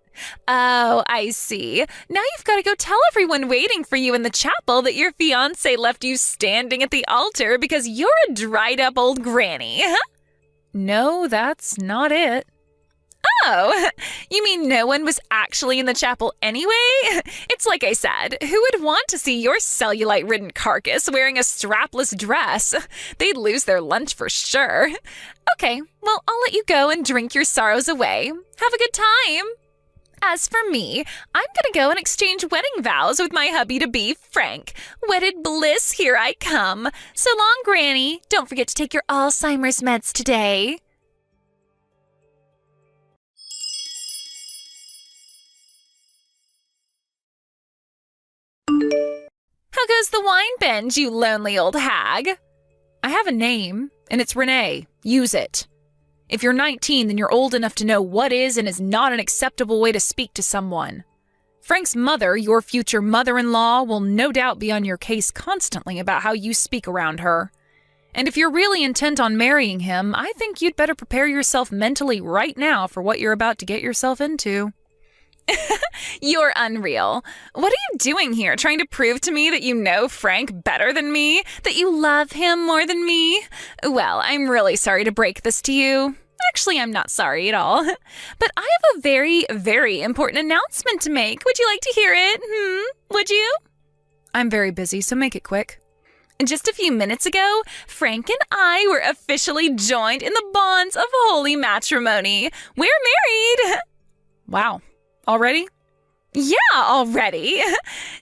Oh, I see. Now you've got to go tell everyone waiting for you in the chapel that your fiancé left you standing at the altar because you're a dried-up old granny. No, that's not it. Oh, you mean no one was actually in the chapel anyway? It's like I said, who would want to see your cellulite-ridden carcass wearing a strapless dress? They'd lose their lunch for sure. Okay, well, I'll let you go and drink your sorrows away. Have a good time. As for me, I'm gonna go and exchange wedding vows with my hubby-to-be, Frank. Wedded bliss, here I come. So long, Granny. Don't forget to take your Alzheimer's meds today. How goes the wine binge, you lonely old hag? I have a name, and it's Renee. Use it. If you're 19, then you're old enough to know what is and is not an acceptable way to speak to someone. Frank's mother, your future mother-in-law, will no doubt be on your case constantly about how you speak around her. And if you're really intent on marrying him, I think you'd better prepare yourself mentally right now for what you're about to get yourself into. You're unreal. What are you doing here, trying to prove to me that you know Frank better than me? That you love him more than me? Well, I'm really sorry to break this to you. Actually, I'm not sorry at all. But I have a very, very important announcement to make. Would you like to hear it? Would you? I'm very busy, so make it quick. Just a few minutes ago, Frank and I were officially joined in the bonds of holy matrimony. We're married. Wow. Already? Yeah, already.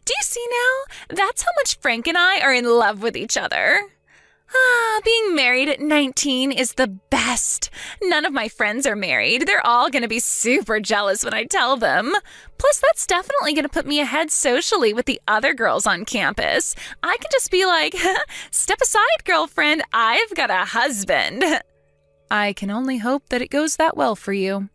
Do you see now? That's how much Frank and I are in love with each other. Being married at 19 is the best. None of my friends are married. They're all going to be super jealous when I tell them. Plus, that's definitely going to put me ahead socially with the other girls on campus. I can just be like, step aside, girlfriend. I've got a husband. I can only hope that it goes that well for you.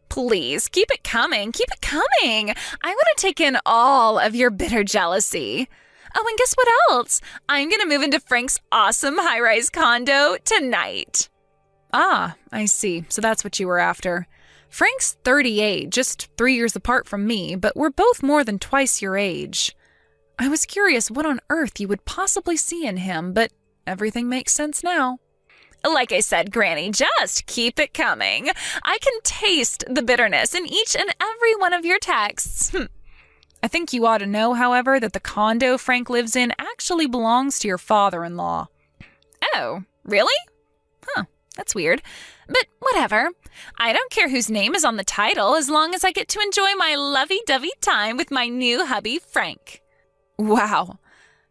Please, keep it coming. Keep it coming. I want to take in all of your bitter jealousy. Oh, and guess what else? I'm going to move into Frank's awesome high-rise condo tonight. Ah, I see. So that's what you were after. Frank's 38, just 3 years apart from me, but we're both more than twice your age. I was curious what on earth you would possibly see in him, but everything makes sense now. Like I said, Granny, just keep it coming. I can taste the bitterness in each and every one of your texts. I think you ought to know, however, that the condo Frank lives in actually belongs to your father-in-law. Oh, really? Huh, that's weird. But whatever. I don't care whose name is on the title as long as I get to enjoy my lovey-dovey time with my new hubby, Frank. Wow.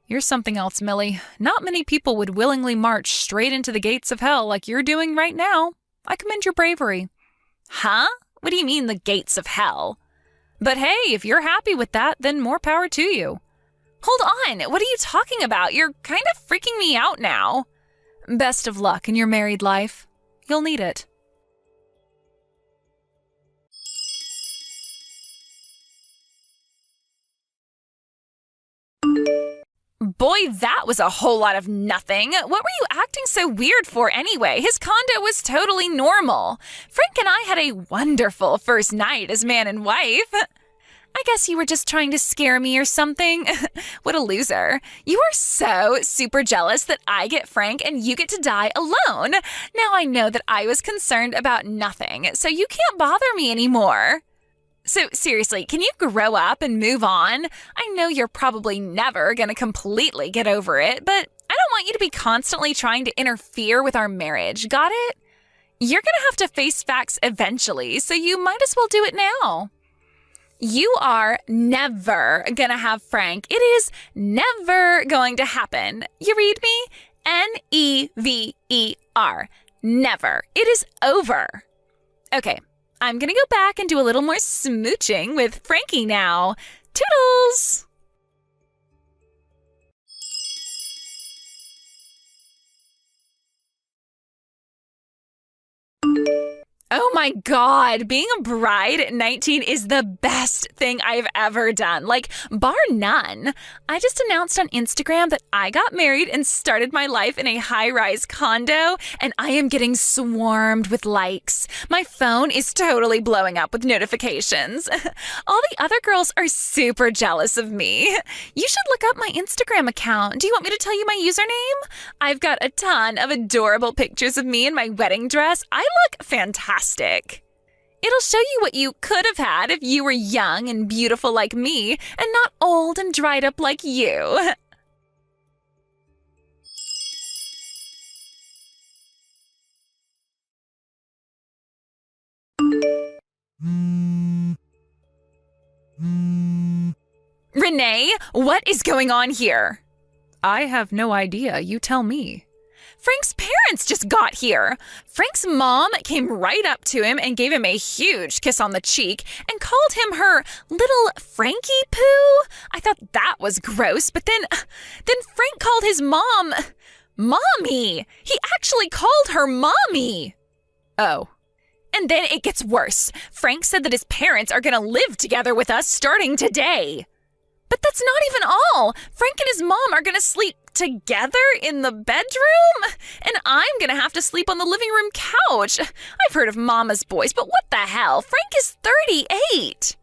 You're something else, Millie. Not many people would willingly march straight into the gates of hell like you're doing right now. I commend your bravery. Huh? What do you mean, the gates of hell? But hey, if you're happy with that, then more power to you. Hold on, what are you talking about? You're kind of freaking me out now. Best of luck in your married life. You'll need it. Boy, that was a whole lot of nothing. What were you acting so weird for anyway? His condo was totally normal. Frank and I had a wonderful first night as man and wife. I guess you were just trying to scare me or something. What a loser. You are so super jealous that I get Frank and you get to die alone. Now I know that I was concerned about nothing, so you can't bother me anymore. So seriously, can you grow up and move on? I know you're probably never going to completely get over it, but I don't want you to be constantly trying to interfere with our marriage. Got it? You're going to have to face facts eventually, so you might as well do it now. You are never going to have Frank. It is never going to happen. You read me? Never. Never. It is over. Okay, I'm going to go back and do a little more smooching with Frankie now. Toodles! Oh my God, being a bride at 19 is the best thing I've ever done, like bar none. I just announced on Instagram that I got married and started my life in a high-rise condo, and I am getting swarmed with likes. My phone is totally blowing up with notifications. All the other girls are super jealous of me. You should look up my Instagram account. Do you want me to tell you my username? I've got a ton of adorable pictures of me in my wedding dress. I look fantastic. It'll show you what you could have had if you were young and beautiful like me and not old and dried up like you. Renee, what is going on here? I have no idea. You tell me. Frank's parents just got here. Frank's mom came right up to him and gave him a huge kiss on the cheek and called him her little Frankie poo. I thought that was gross, but then Frank called his mom Mommy. He actually called her Mommy. Oh. And then it gets worse. Frank said that his parents are going to live together with us starting today. But that's not even all. Frank and his mom are going to sleep together in the bedroom, and I'm going to have to sleep on the living room couch. I've heard of mama's boys, but what the hell? Frank is 38.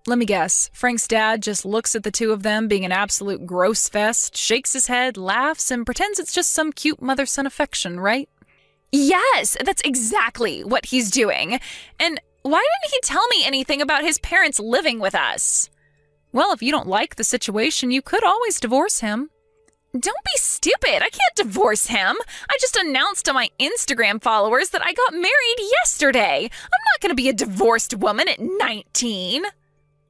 Let me guess. Frank's dad just looks at the two of them being an absolute gross fest, shakes his head, laughs, and pretends it's just some cute mother-son affection, right? Yes, that's exactly what he's doing. And why didn't he tell me anything about his parents living with us? Well, if you don't like the situation, you could always divorce him. Don't be stupid. I can't divorce him. I just announced to my Instagram followers that I got married yesterday. I'm not going to be a divorced woman at 19.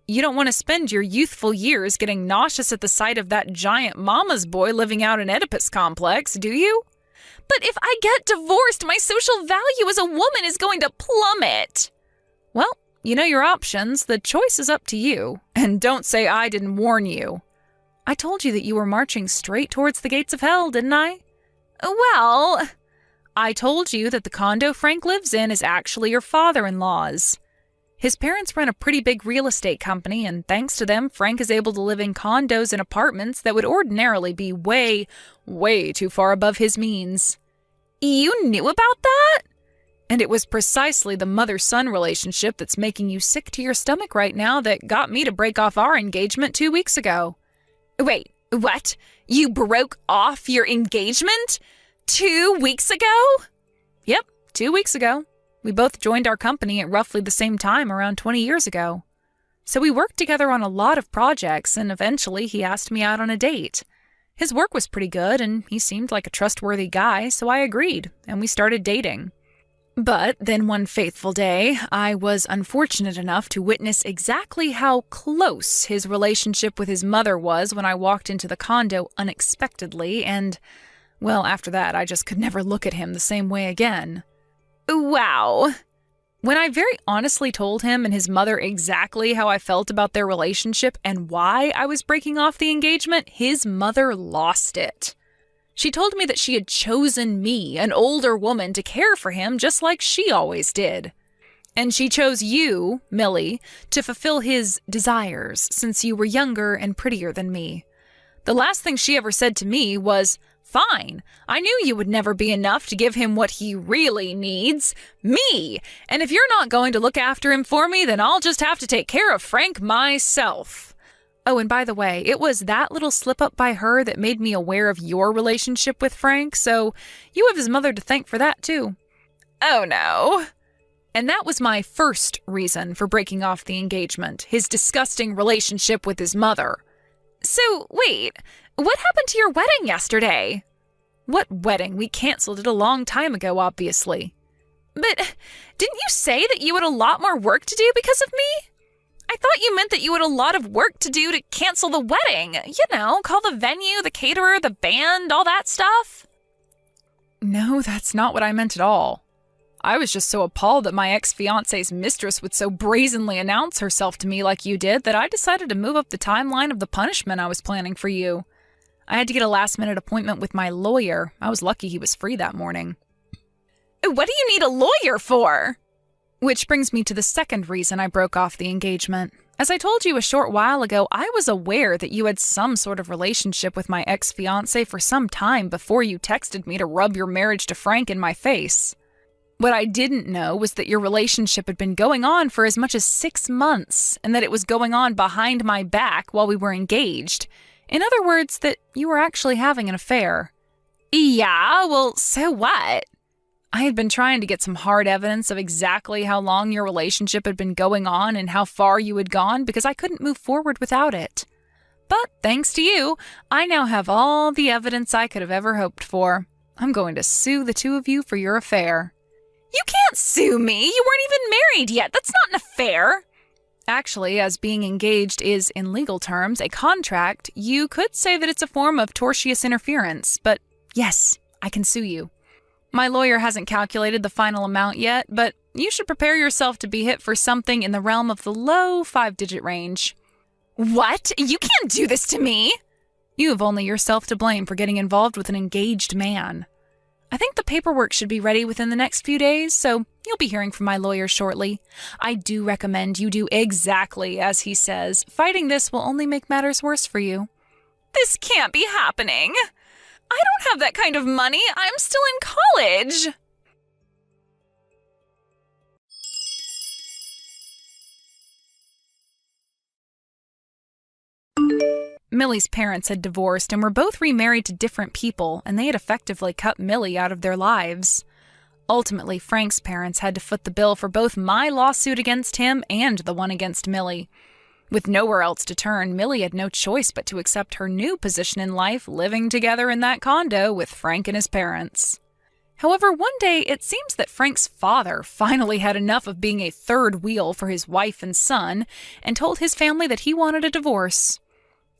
You don't want to spend your youthful years getting nauseous at the sight of that giant mama's boy living out an Oedipus complex, do you? But if I get divorced, my social value as a woman is going to plummet. Well, you know your options. The choice is up to you. And don't say I didn't warn you. I told you that you were marching straight towards the gates of hell, didn't I? Well, I told you that the condo Frank lives in is actually your father-in-law's. His parents run a pretty big real estate company, and thanks to them, Frank is able to live in condos and apartments that would ordinarily be way, way too far above his means. You knew about that? And it was precisely the mother-son relationship that's making you sick to your stomach right now that got me to break off our engagement 2 weeks ago. Wait, what? You broke off your engagement 2 weeks ago? Yep, 2 weeks ago. We both joined our company at roughly the same time around 20 years ago. So we worked together on a lot of projects, and eventually he asked me out on a date. His work was pretty good, and he seemed like a trustworthy guy, so I agreed, and we started dating. But then one fateful day, I was unfortunate enough to witness exactly how close his relationship with his mother was when I walked into the condo unexpectedly, and, well, after that, I just could never look at him the same way again. Wow. When I very honestly told him and his mother exactly how I felt about their relationship and why I was breaking off the engagement, his mother lost it. She told me that she had chosen me, an older woman, to care for him just like she always did. And she chose you, Millie, to fulfill his desires since you were younger and prettier than me. The last thing she ever said to me was, Fine. I knew you would never be enough to give him what he really needs, me. And if you're not going to look after him for me, then I'll just have to take care of Frank myself. Oh, and by the way, it was that little slip-up by her that made me aware of your relationship with Frank, so you have his mother to thank for that, too. Oh, no. And that was my first reason for breaking off the engagement, his disgusting relationship with his mother. So, wait, what happened to your wedding yesterday? What wedding? We canceled it a long time ago, obviously. But didn't you say that you had a lot more work to do because of me? I thought you meant that you had a lot of work to do to cancel the wedding. You know, call the venue, the caterer, the band, all that stuff. No, that's not what I meant at all. I was just so appalled that my ex-fiance's mistress would so brazenly announce herself to me like you did that I decided to move up the timeline of the punishment I was planning for you. I had to get a last-minute appointment with my lawyer. I was lucky he was free that morning. What do you need a lawyer for? Which brings me to the second reason I broke off the engagement. As I told you a short while ago, I was aware that you had some sort of relationship with my ex-fiance for some time before you texted me to rub your marriage to Frank in my face. What I didn't know was that your relationship had been going on for as much as 6 months, and that it was going on behind my back while we were engaged. In other words, that you were actually having an affair. Yeah, well, so what? I had been trying to get some hard evidence of exactly how long your relationship had been going on and how far you had gone because I couldn't move forward without it. But thanks to you, I now have all the evidence I could have ever hoped for. I'm going to sue the two of you for your affair. You can't sue me. You weren't even married yet. That's not an affair. Actually, as being engaged is, in legal terms, a contract, you could say that it's a form of tortious interference. But yes, I can sue you. My lawyer hasn't calculated the final amount yet, but you should prepare yourself to be hit for something in the realm of the low 5-digit range. What? You can't do this to me! You have only yourself to blame for getting involved with an engaged man. I think the paperwork should be ready within the next few days, so you'll be hearing from my lawyer shortly. I do recommend you do exactly as he says. Fighting this will only make matters worse for you. This can't be happening. I don't have that kind of money. I'm still in college. Millie's parents had divorced and were both remarried to different people, and they had effectively cut Millie out of their lives. Ultimately, Frank's parents had to foot the bill for both my lawsuit against him and the one against Millie. With nowhere else to turn, Millie had no choice but to accept her new position in life, living together in that condo with Frank and his parents. However, one day it seems that Frank's father finally had enough of being a third wheel for his wife and son and told his family that he wanted a divorce.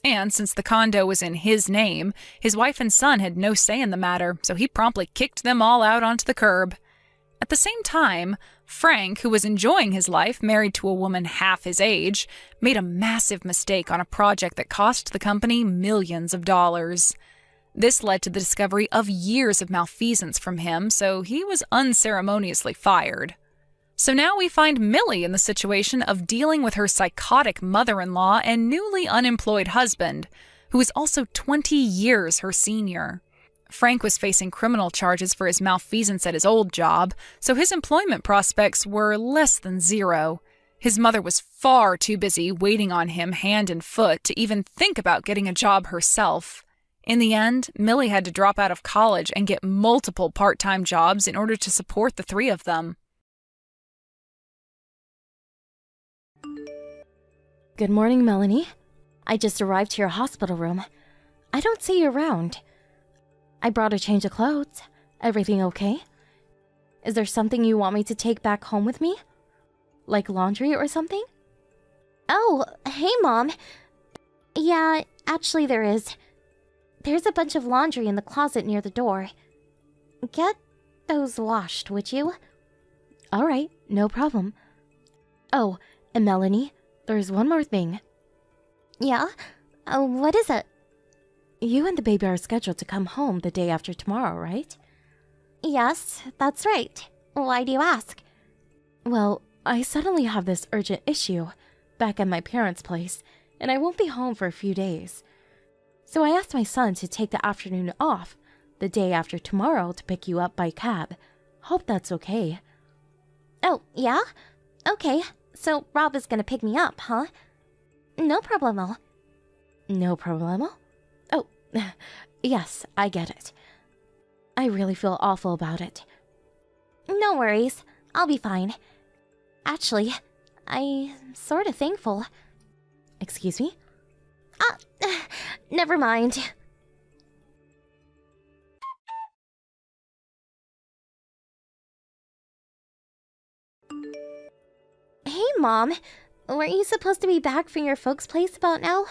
And since the condo was in his name, his wife and son had no say in the matter, so he promptly kicked them all out onto the curb. At the same time, Frank, who was enjoying his life married to a woman half his age, made a massive mistake on a project that cost the company millions of dollars. This led to the discovery of years of malfeasance from him, so he was unceremoniously fired. So now we find Millie in the situation of dealing with her psychotic mother-in-law and newly unemployed husband, who is also 20 years her senior. Frank was facing criminal charges for his malfeasance at his old job, so his employment prospects were less than zero. His mother was far too busy waiting on him hand and foot to even think about getting a job herself. In the end, Millie had to drop out of college and get multiple part-time jobs in order to support the three of them. Good morning, Melanie. I just arrived to your hospital room. I don't see you around. I brought a change of clothes. Everything okay? Is there something you want me to take back home with me? Like laundry or something? Oh, hey, Mom. Yeah, actually there is. There's a bunch of laundry in the closet near the door. Get those washed, would you? All right, no problem. Oh, and Melanie, there's one more thing. Yeah? What is it? You and the baby are scheduled to come home the day after tomorrow, right? Yes, that's right. Why do you ask? Well, I suddenly have this urgent issue back at my parents' place, and I won't be home for a few days. So I asked my son to take the afternoon off the day after tomorrow to pick you up by cab. Hope that's okay. Oh, yeah? Okay, so Rob is gonna pick me up, huh? No problemo. No problemo? Oh, yes, I get it. I really feel awful about it. No worries, I'll be fine. Actually, I'm sort of thankful. Excuse me? Never mind. Hey, Mom. Weren't you supposed to be back from your folks' place about now?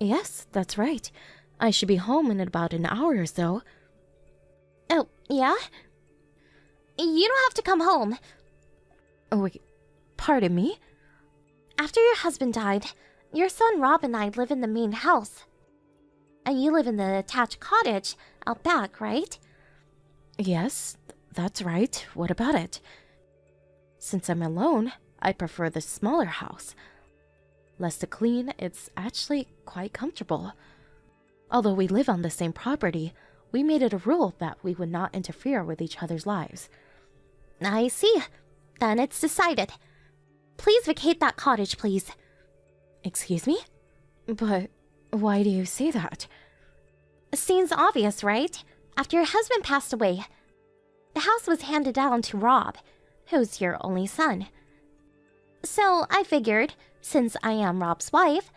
Yes, that's right. I should be home in about an hour or so. Oh, yeah? You don't have to come home. Oh, wait, pardon me? After your husband died, your son Rob and I live in the main house. And you live in the attached cottage out back, right? Yes, that's right. What about it? Since I'm alone, I prefer the smaller house. Less to clean, it's actually quite comfortable. Although we live on the same property, we made it a rule that we would not interfere with each other's lives. I see. Then it's decided. Please vacate that cottage, please. Excuse me? But why do you say that? Seems obvious, right? After your husband passed away, the house was handed down to Rob, who's your only son. So I figured, since I am Rob's wife,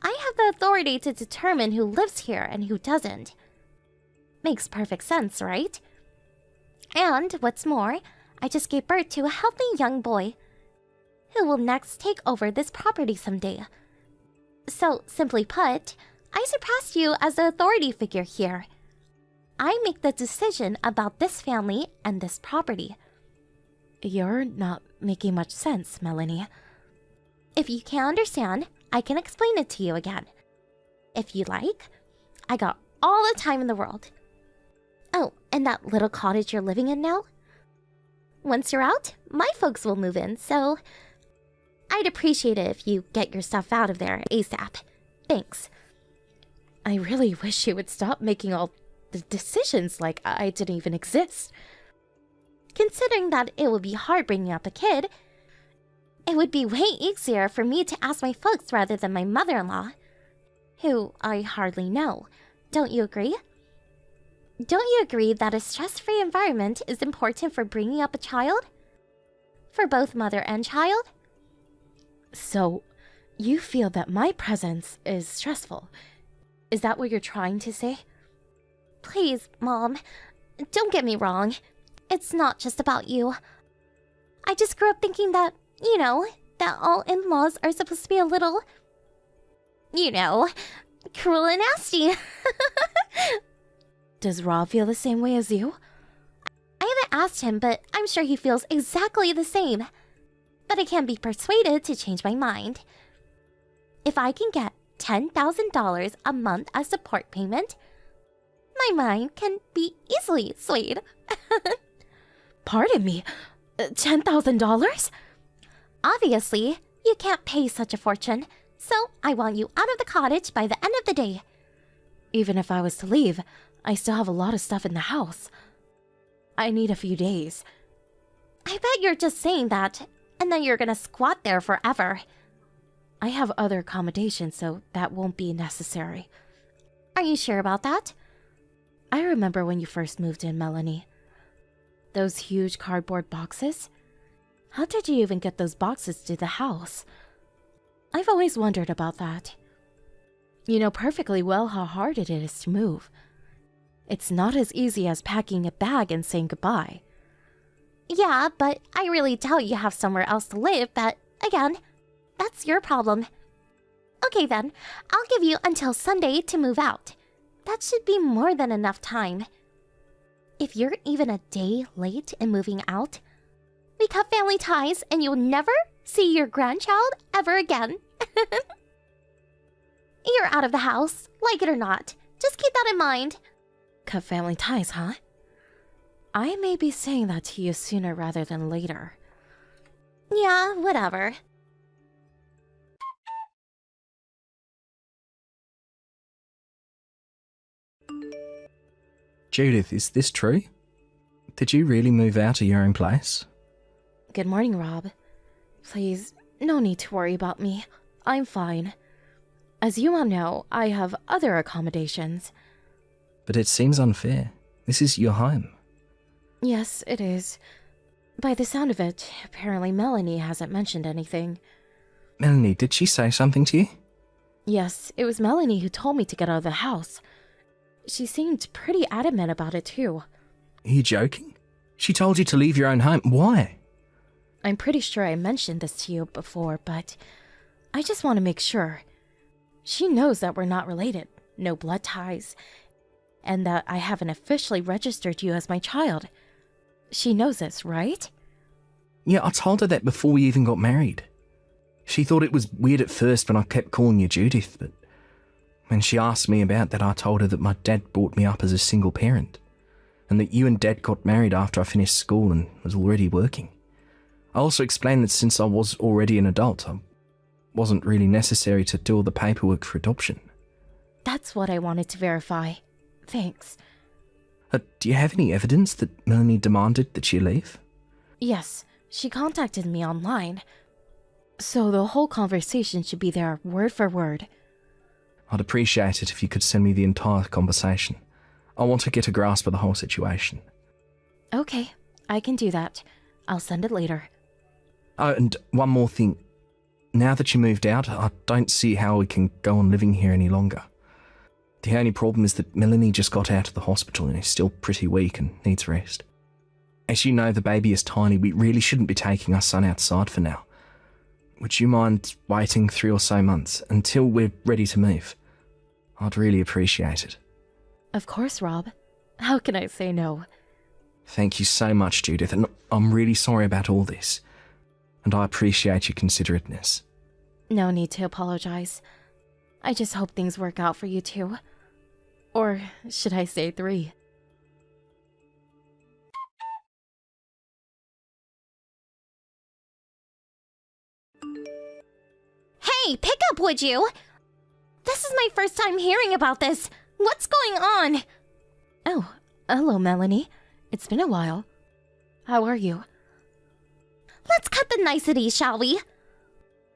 I have the authority to determine who lives here and who doesn't. Makes perfect sense, right? And what's more, I just gave birth to a healthy young boy who will next take over this property someday. So, simply put, I surpassed you as the authority figure here. I make the decision about this family and this property. You're not making much sense, Melanie. If you can't understand, I can explain it to you again. If you like, I got all the time in the world. Oh, and that little cottage you're living in now? Once you're out, my folks will move in, so I'd appreciate it if you get your stuff out of there ASAP. Thanks. I really wish you would stop making all the decisions like I didn't even exist. Considering that it would be hard bringing up a kid, it would be way easier for me to ask my folks rather than my mother-in-law, who I hardly know. Don't you agree? Don't you agree that a stress-free environment is important for bringing up a child? For both mother and child? So, you feel that my presence is stressful. Is that what you're trying to say? Please, Mom, don't get me wrong. It's not just about you. I just grew up thinking that, that all in-laws are supposed to be a little, cruel and nasty. Does Rob feel the same way as you? I haven't asked him, but I'm sure he feels exactly the same. But I can't be persuaded to change my mind. If I can get $10,000 a month as support payment, my mind can be easily swayed. Pardon me, $10,000? Obviously, you can't pay such a fortune, so I want you out of the cottage by the end of the day. Even if I was to leave, I still have a lot of stuff in the house. I need a few days. I bet you're just saying that, and then you're gonna squat there forever. I have other accommodations, so that won't be necessary. Are you sure about that? I remember when you first moved in, Melanie. Those huge cardboard boxes? How did you even get those boxes to the house? I've always wondered about that. You know perfectly well how hard it is to move. It's not as easy as packing a bag and saying goodbye. Yeah, but I really doubt you have somewhere else to live, but again, that's your problem. Okay then, I'll give you until Sunday to move out. That should be more than enough time. If you're even a day late in moving out, we cut family ties and you'll never see your grandchild ever again. You're out of the house, like it or not. Just keep that in mind. Cut family ties, huh? I may be saying that to you sooner rather than later. Yeah, whatever. Judith, is this true? Did you really move out of your own place? Good morning, Rob. Please, no need to worry about me. I'm fine. As you all know, I have other accommodations. But it seems unfair. This is your home. Yes, it is. By the sound of it, apparently Melanie hasn't mentioned anything. Melanie, did she say something to you? Yes, it was Melanie who told me to get out of the house. She seemed pretty adamant about it too. Are you joking? She told you to leave your own home. Why? I'm pretty sure I mentioned this to you before, but I just want to make sure. She knows that we're not related, no blood ties, and that I haven't officially registered you as my child. She knows this, right? Yeah, I told her that before we even got married. She thought it was weird at first when I kept calling you Judith, but when she asked me about that, I told her that my dad brought me up as a single parent, and that you and Dad got married after I finished school and was already working. I also explained that since I was already an adult, I wasn't really necessary to do all the paperwork for adoption. That's what I wanted to verify. Thanks. Do you have any evidence that Melanie demanded that you leave? Yes, she contacted me online. So the whole conversation should be there word for word. I'd appreciate it if you could send me the entire conversation. I want to get a grasp of the whole situation. Okay, I can do that. I'll send it later. Oh, and one more thing. Now that you moved out, I don't see how we can go on living here any longer. The only problem is that Melanie just got out of the hospital and is still pretty weak and needs rest. As you know, the baby is tiny. We really shouldn't be taking our son outside for now. Would you mind waiting 3 or so months until we're ready to move? I'd really appreciate it. Of course, Rob. How can I say no? Thank you so much, Judith, and I'm really sorry about all this. And I appreciate your considerateness. No need to apologize. I just hope things work out for you two. Or should I say 3? Hey, pick up, would you? This is my first time hearing about this. What's going on? Oh, hello, Melanie. It's been a while. How are you? Let's cut the niceties, shall we?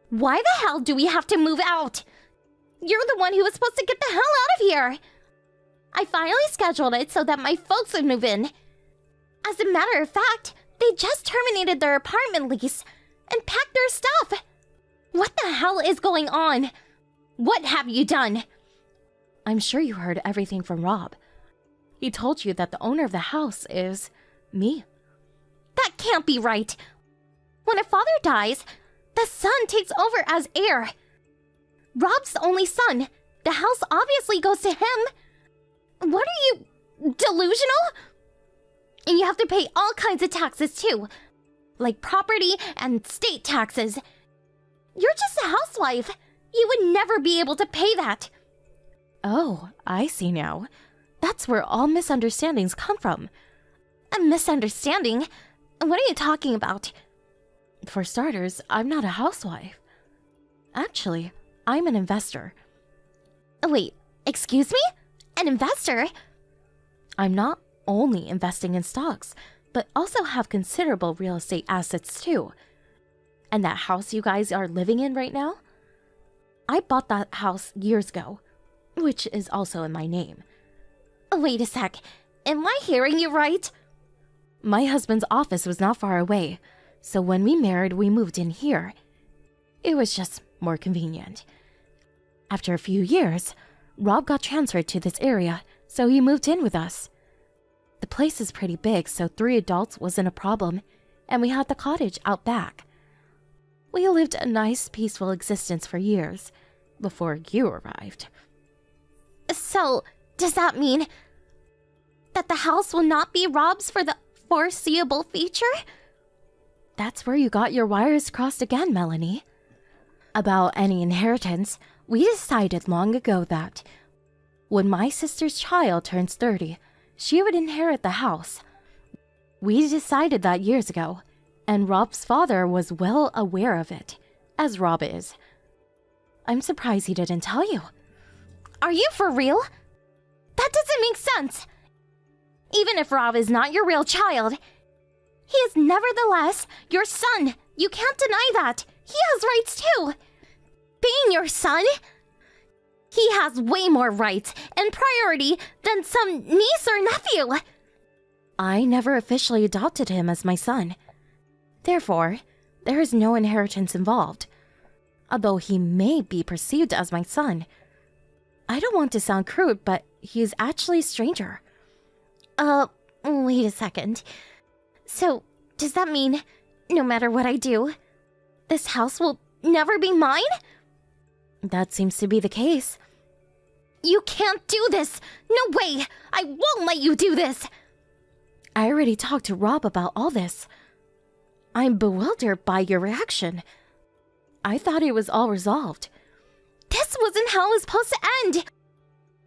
Why the hell do we have to move out? You're the one who was supposed to get the hell out of here. I finally scheduled it so that my folks would move in. As a matter of fact, they just terminated their apartment lease and packed their stuff. What the hell is going on? What have you done? I'm sure you heard everything from Rob. He told you that the owner of the house is me. That can't be right. When a father dies, the son takes over as heir. Rob's the only son. The house obviously goes to him. What are you, delusional? And you have to pay all kinds of taxes too, like property and state taxes. You're just a housewife. You would never be able to pay that. Oh, I see now. That's where all misunderstandings come from. A misunderstanding? What are you talking about? For starters, I'm not a housewife. Actually, I'm an investor. Wait, excuse me? An investor? I'm not only investing in stocks, but also have considerable real estate assets too. And that house you guys are living in right now? I bought that house years ago, which is also in my name. Wait a sec, am I hearing you right? My husband's office was not far away, so when we married, we moved in here. It was just more convenient. After a few years, Rob got transferred to this area, so he moved in with us. The place is pretty big, so 3 adults wasn't a problem, and we had the cottage out back. We lived a nice, peaceful existence for years, before you arrived. So, does that mean that the house will not be Rob's for the foreseeable future? That's where you got your wires crossed again, Melanie. About any inheritance, we decided long ago that when my sister's child turns 30, she would inherit the house. We decided that years ago, and Rob's father was well aware of it, as Rob is. I'm surprised he didn't tell you. Are you for real? That doesn't make sense. Even if Rob is not your real child, he is nevertheless your son. You can't deny that. He has rights too. Being your son, he has way more rights and priority than some niece or nephew. I never officially adopted him as my son. Therefore, there is no inheritance involved. Although he may be perceived as my son. I don't want to sound crude, but he is actually a stranger. Wait a second. So, does that mean, no matter what I do, this house will never be mine? That seems to be the case. You can't do this! No way! I won't let you do this! I already talked to Rob about all this. I'm bewildered by your reaction. I thought it was all resolved. This wasn't how it was supposed to end!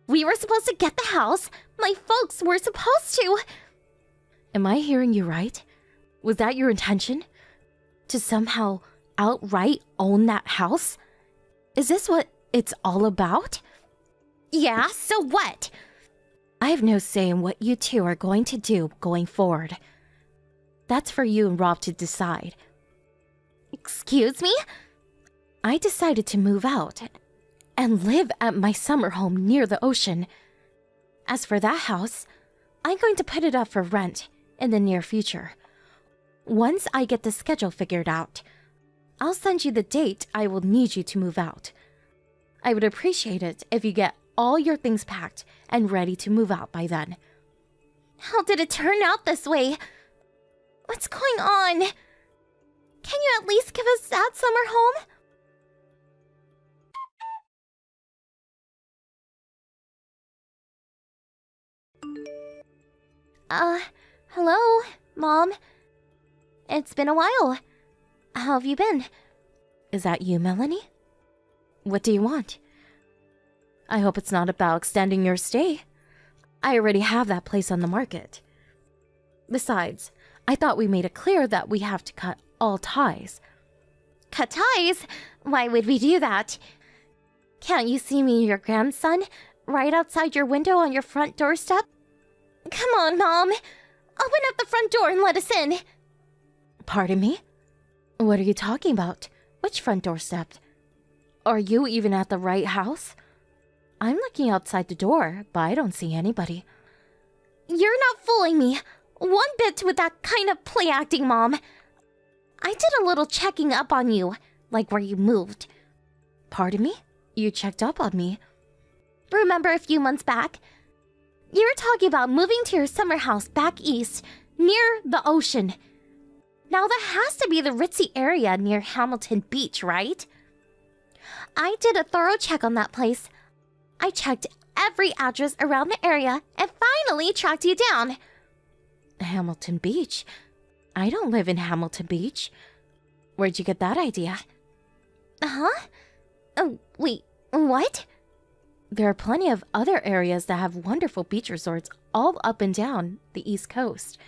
We were supposed to get the house. My folks were supposed to. Am I hearing you right? Was that your intention? To somehow outright own that house? Is this what it's all about? Yeah, so what? I have no say in what you two are going to do going forward. That's for you and Rob to decide. Excuse me? I decided to move out and live at my summer home near the ocean. As for that house, I'm going to put it up for rent in the near future. Once I get the schedule figured out, I'll send you the date I will need you to move out. I would appreciate it if you get all your things packed and ready to move out by then. How did it turn out this way? What's going on? Can you at least give us that summer home? Hello, Mom. It's been a while. How have you been? Is that you, Melanie? What do you want? I hope it's not about extending your stay. I already have that place on the market. Besides, I thought we made it clear that we have to cut all ties. Cut ties? Why would we do that? Can't you see me and your grandson right outside your window on your front doorstep? Come on, Mom. Open up the front door and let us in. Pardon me? What are you talking about? Which front doorstep? Are you even at the right house? I'm looking outside the door, but I don't see anybody. You're not fooling me one bit with that kind of play acting, Mom. I did a little checking up on you, like where you moved. Pardon me? You checked up on me? Remember a few months back? You were talking about moving to your summer house back east, near the ocean. Now that has to be the ritzy area near Hamilton Beach, right? I did a thorough check on that place. I checked every address around the area and finally tracked you down. Hamilton Beach? I don't live in Hamilton Beach. Where'd you get that idea? Huh? Oh, wait, what? There are plenty of other areas that have wonderful beach resorts all up and down the East Coast.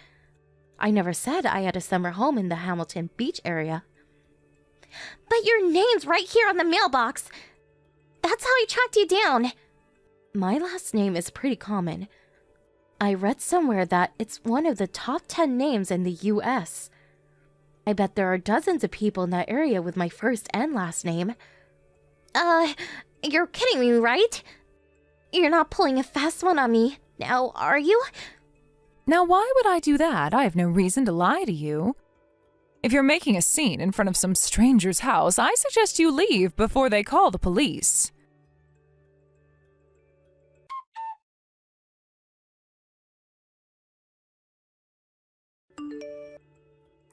I never said I had a summer home in the Hamilton Beach area. But your name's right here on the mailbox. That's how I tracked you down. My last name is pretty common. I read somewhere that it's one of the top 10 names in the US. I bet there are dozens of people in that area with my first and last name. You're kidding me, right? You're not pulling a fast one on me now, are you? Now, why would I do that? I have no reason to lie to you. If you're making a scene in front of some stranger's house, I suggest you leave before they call the police.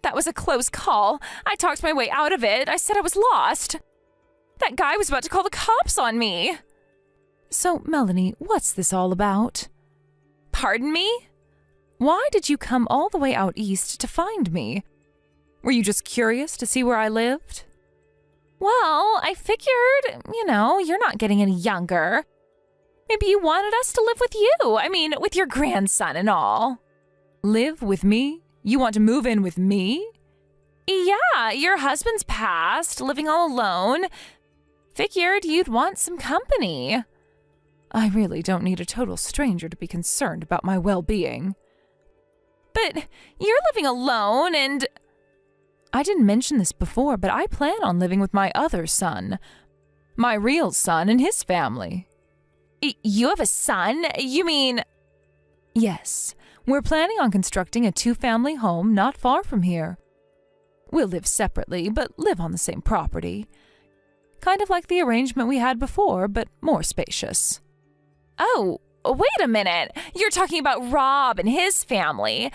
That was a close call. I talked my way out of it. I said I was lost. That guy was about to call the cops on me. So, Melanie, what's this all about? Pardon me? Why did you come all the way out east to find me? Were you just curious to see where I lived? Well, I figured, you're not getting any younger. Maybe you wanted us to live with you. I mean, with your grandson and all. Live with me? You want to move in with me? Yeah, your husband's passed, living all alone. Figured you'd want some company. I really don't need a total stranger to be concerned about my well-being. But you're living alone and... I didn't mention this before, but I plan on living with my other son. My real son and his family. You have a son? You mean... Yes. We're planning on constructing a 2-family home not far from here. We'll live separately, but live on the same property. Kind of like the arrangement we had before, but more spacious. Oh, wait a minute. You're talking about Rob and his family.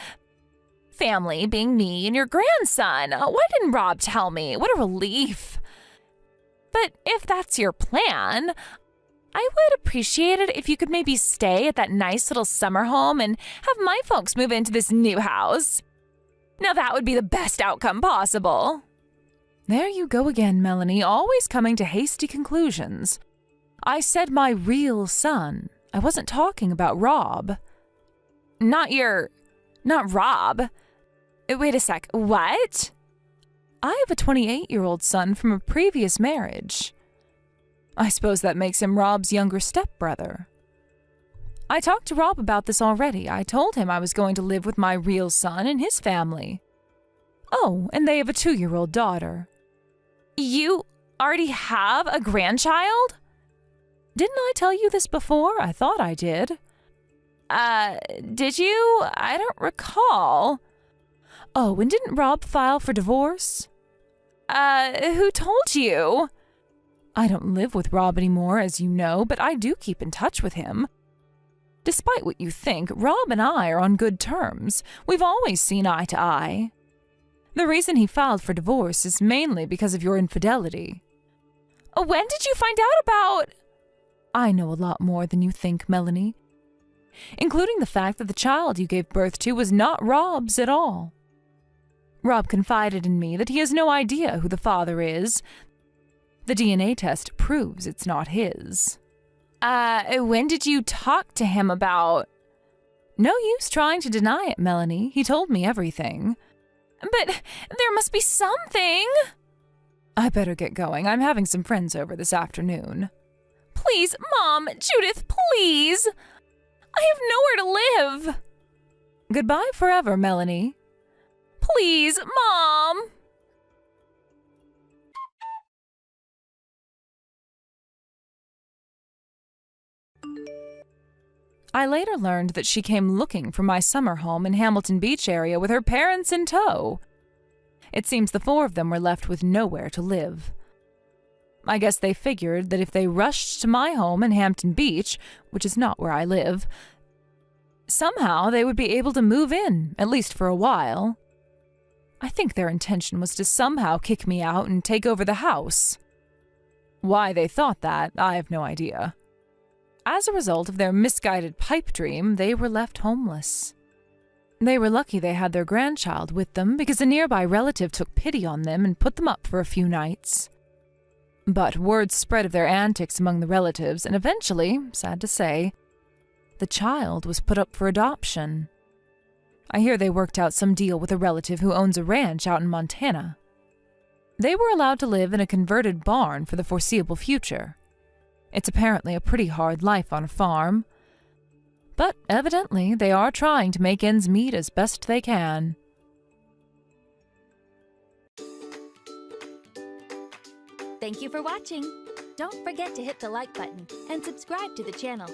Family being me and your grandson. Why didn't Rob tell me? What a relief. But if that's your plan, I would appreciate it if you could maybe stay at that nice little summer home and have my folks move into this new house. Now that would be the best outcome possible. There you go again, Melanie, always coming to hasty conclusions. I said my real son. I wasn't talking about Rob. Not Rob. Wait a sec, what? I have a 28-year-old son from a previous marriage. I suppose that makes him Rob's younger stepbrother. I talked to Rob about this already. I told him I was going to live with my real son and his family. Oh, and they have a 2-year-old daughter. You already have a grandchild? Didn't I tell you this before? I thought I did. Did you? I don't recall. Oh, and didn't Rob file for divorce? Who told you? I don't live with Rob anymore, as you know, but I do keep in touch with him. Despite what you think, Rob and I are on good terms. We've always seen eye to eye. The reason he filed for divorce is mainly because of your infidelity. When did you find out about... I know a lot more than you think, Melanie. Including the fact that the child you gave birth to was not Rob's at all. Rob confided in me that he has no idea who the father is. The DNA test proves it's not his. When did you talk to him about... No use trying to deny it, Melanie. He told me everything. But there must be something. I better get going. I'm having some friends over this afternoon. Please, Mom, Judith, please. I have nowhere to live. Goodbye forever, Melanie. Please, Mom. I later learned that she came looking for my summer home in Hamilton Beach area with her parents in tow. It seems the 4 of them were left with nowhere to live. I guess they figured that if they rushed to my home in Hampton Beach, which is not where I live, somehow they would be able to move in, at least for a while. I think their intention was to somehow kick me out and take over the house. Why they thought that, I have no idea. As a result of their misguided pipe dream, they were left homeless. They were lucky they had their grandchild with them because a nearby relative took pity on them and put them up for a few nights. But word spread of their antics among the relatives, and eventually, sad to say, the child was put up for adoption. I hear they worked out some deal with a relative who owns a ranch out in Montana. They were allowed to live in a converted barn for the foreseeable future. It's apparently a pretty hard life on a farm. But evidently, they are trying to make ends meet as best they can. Thank you for watching. Don't forget to hit the like button and subscribe to the channel.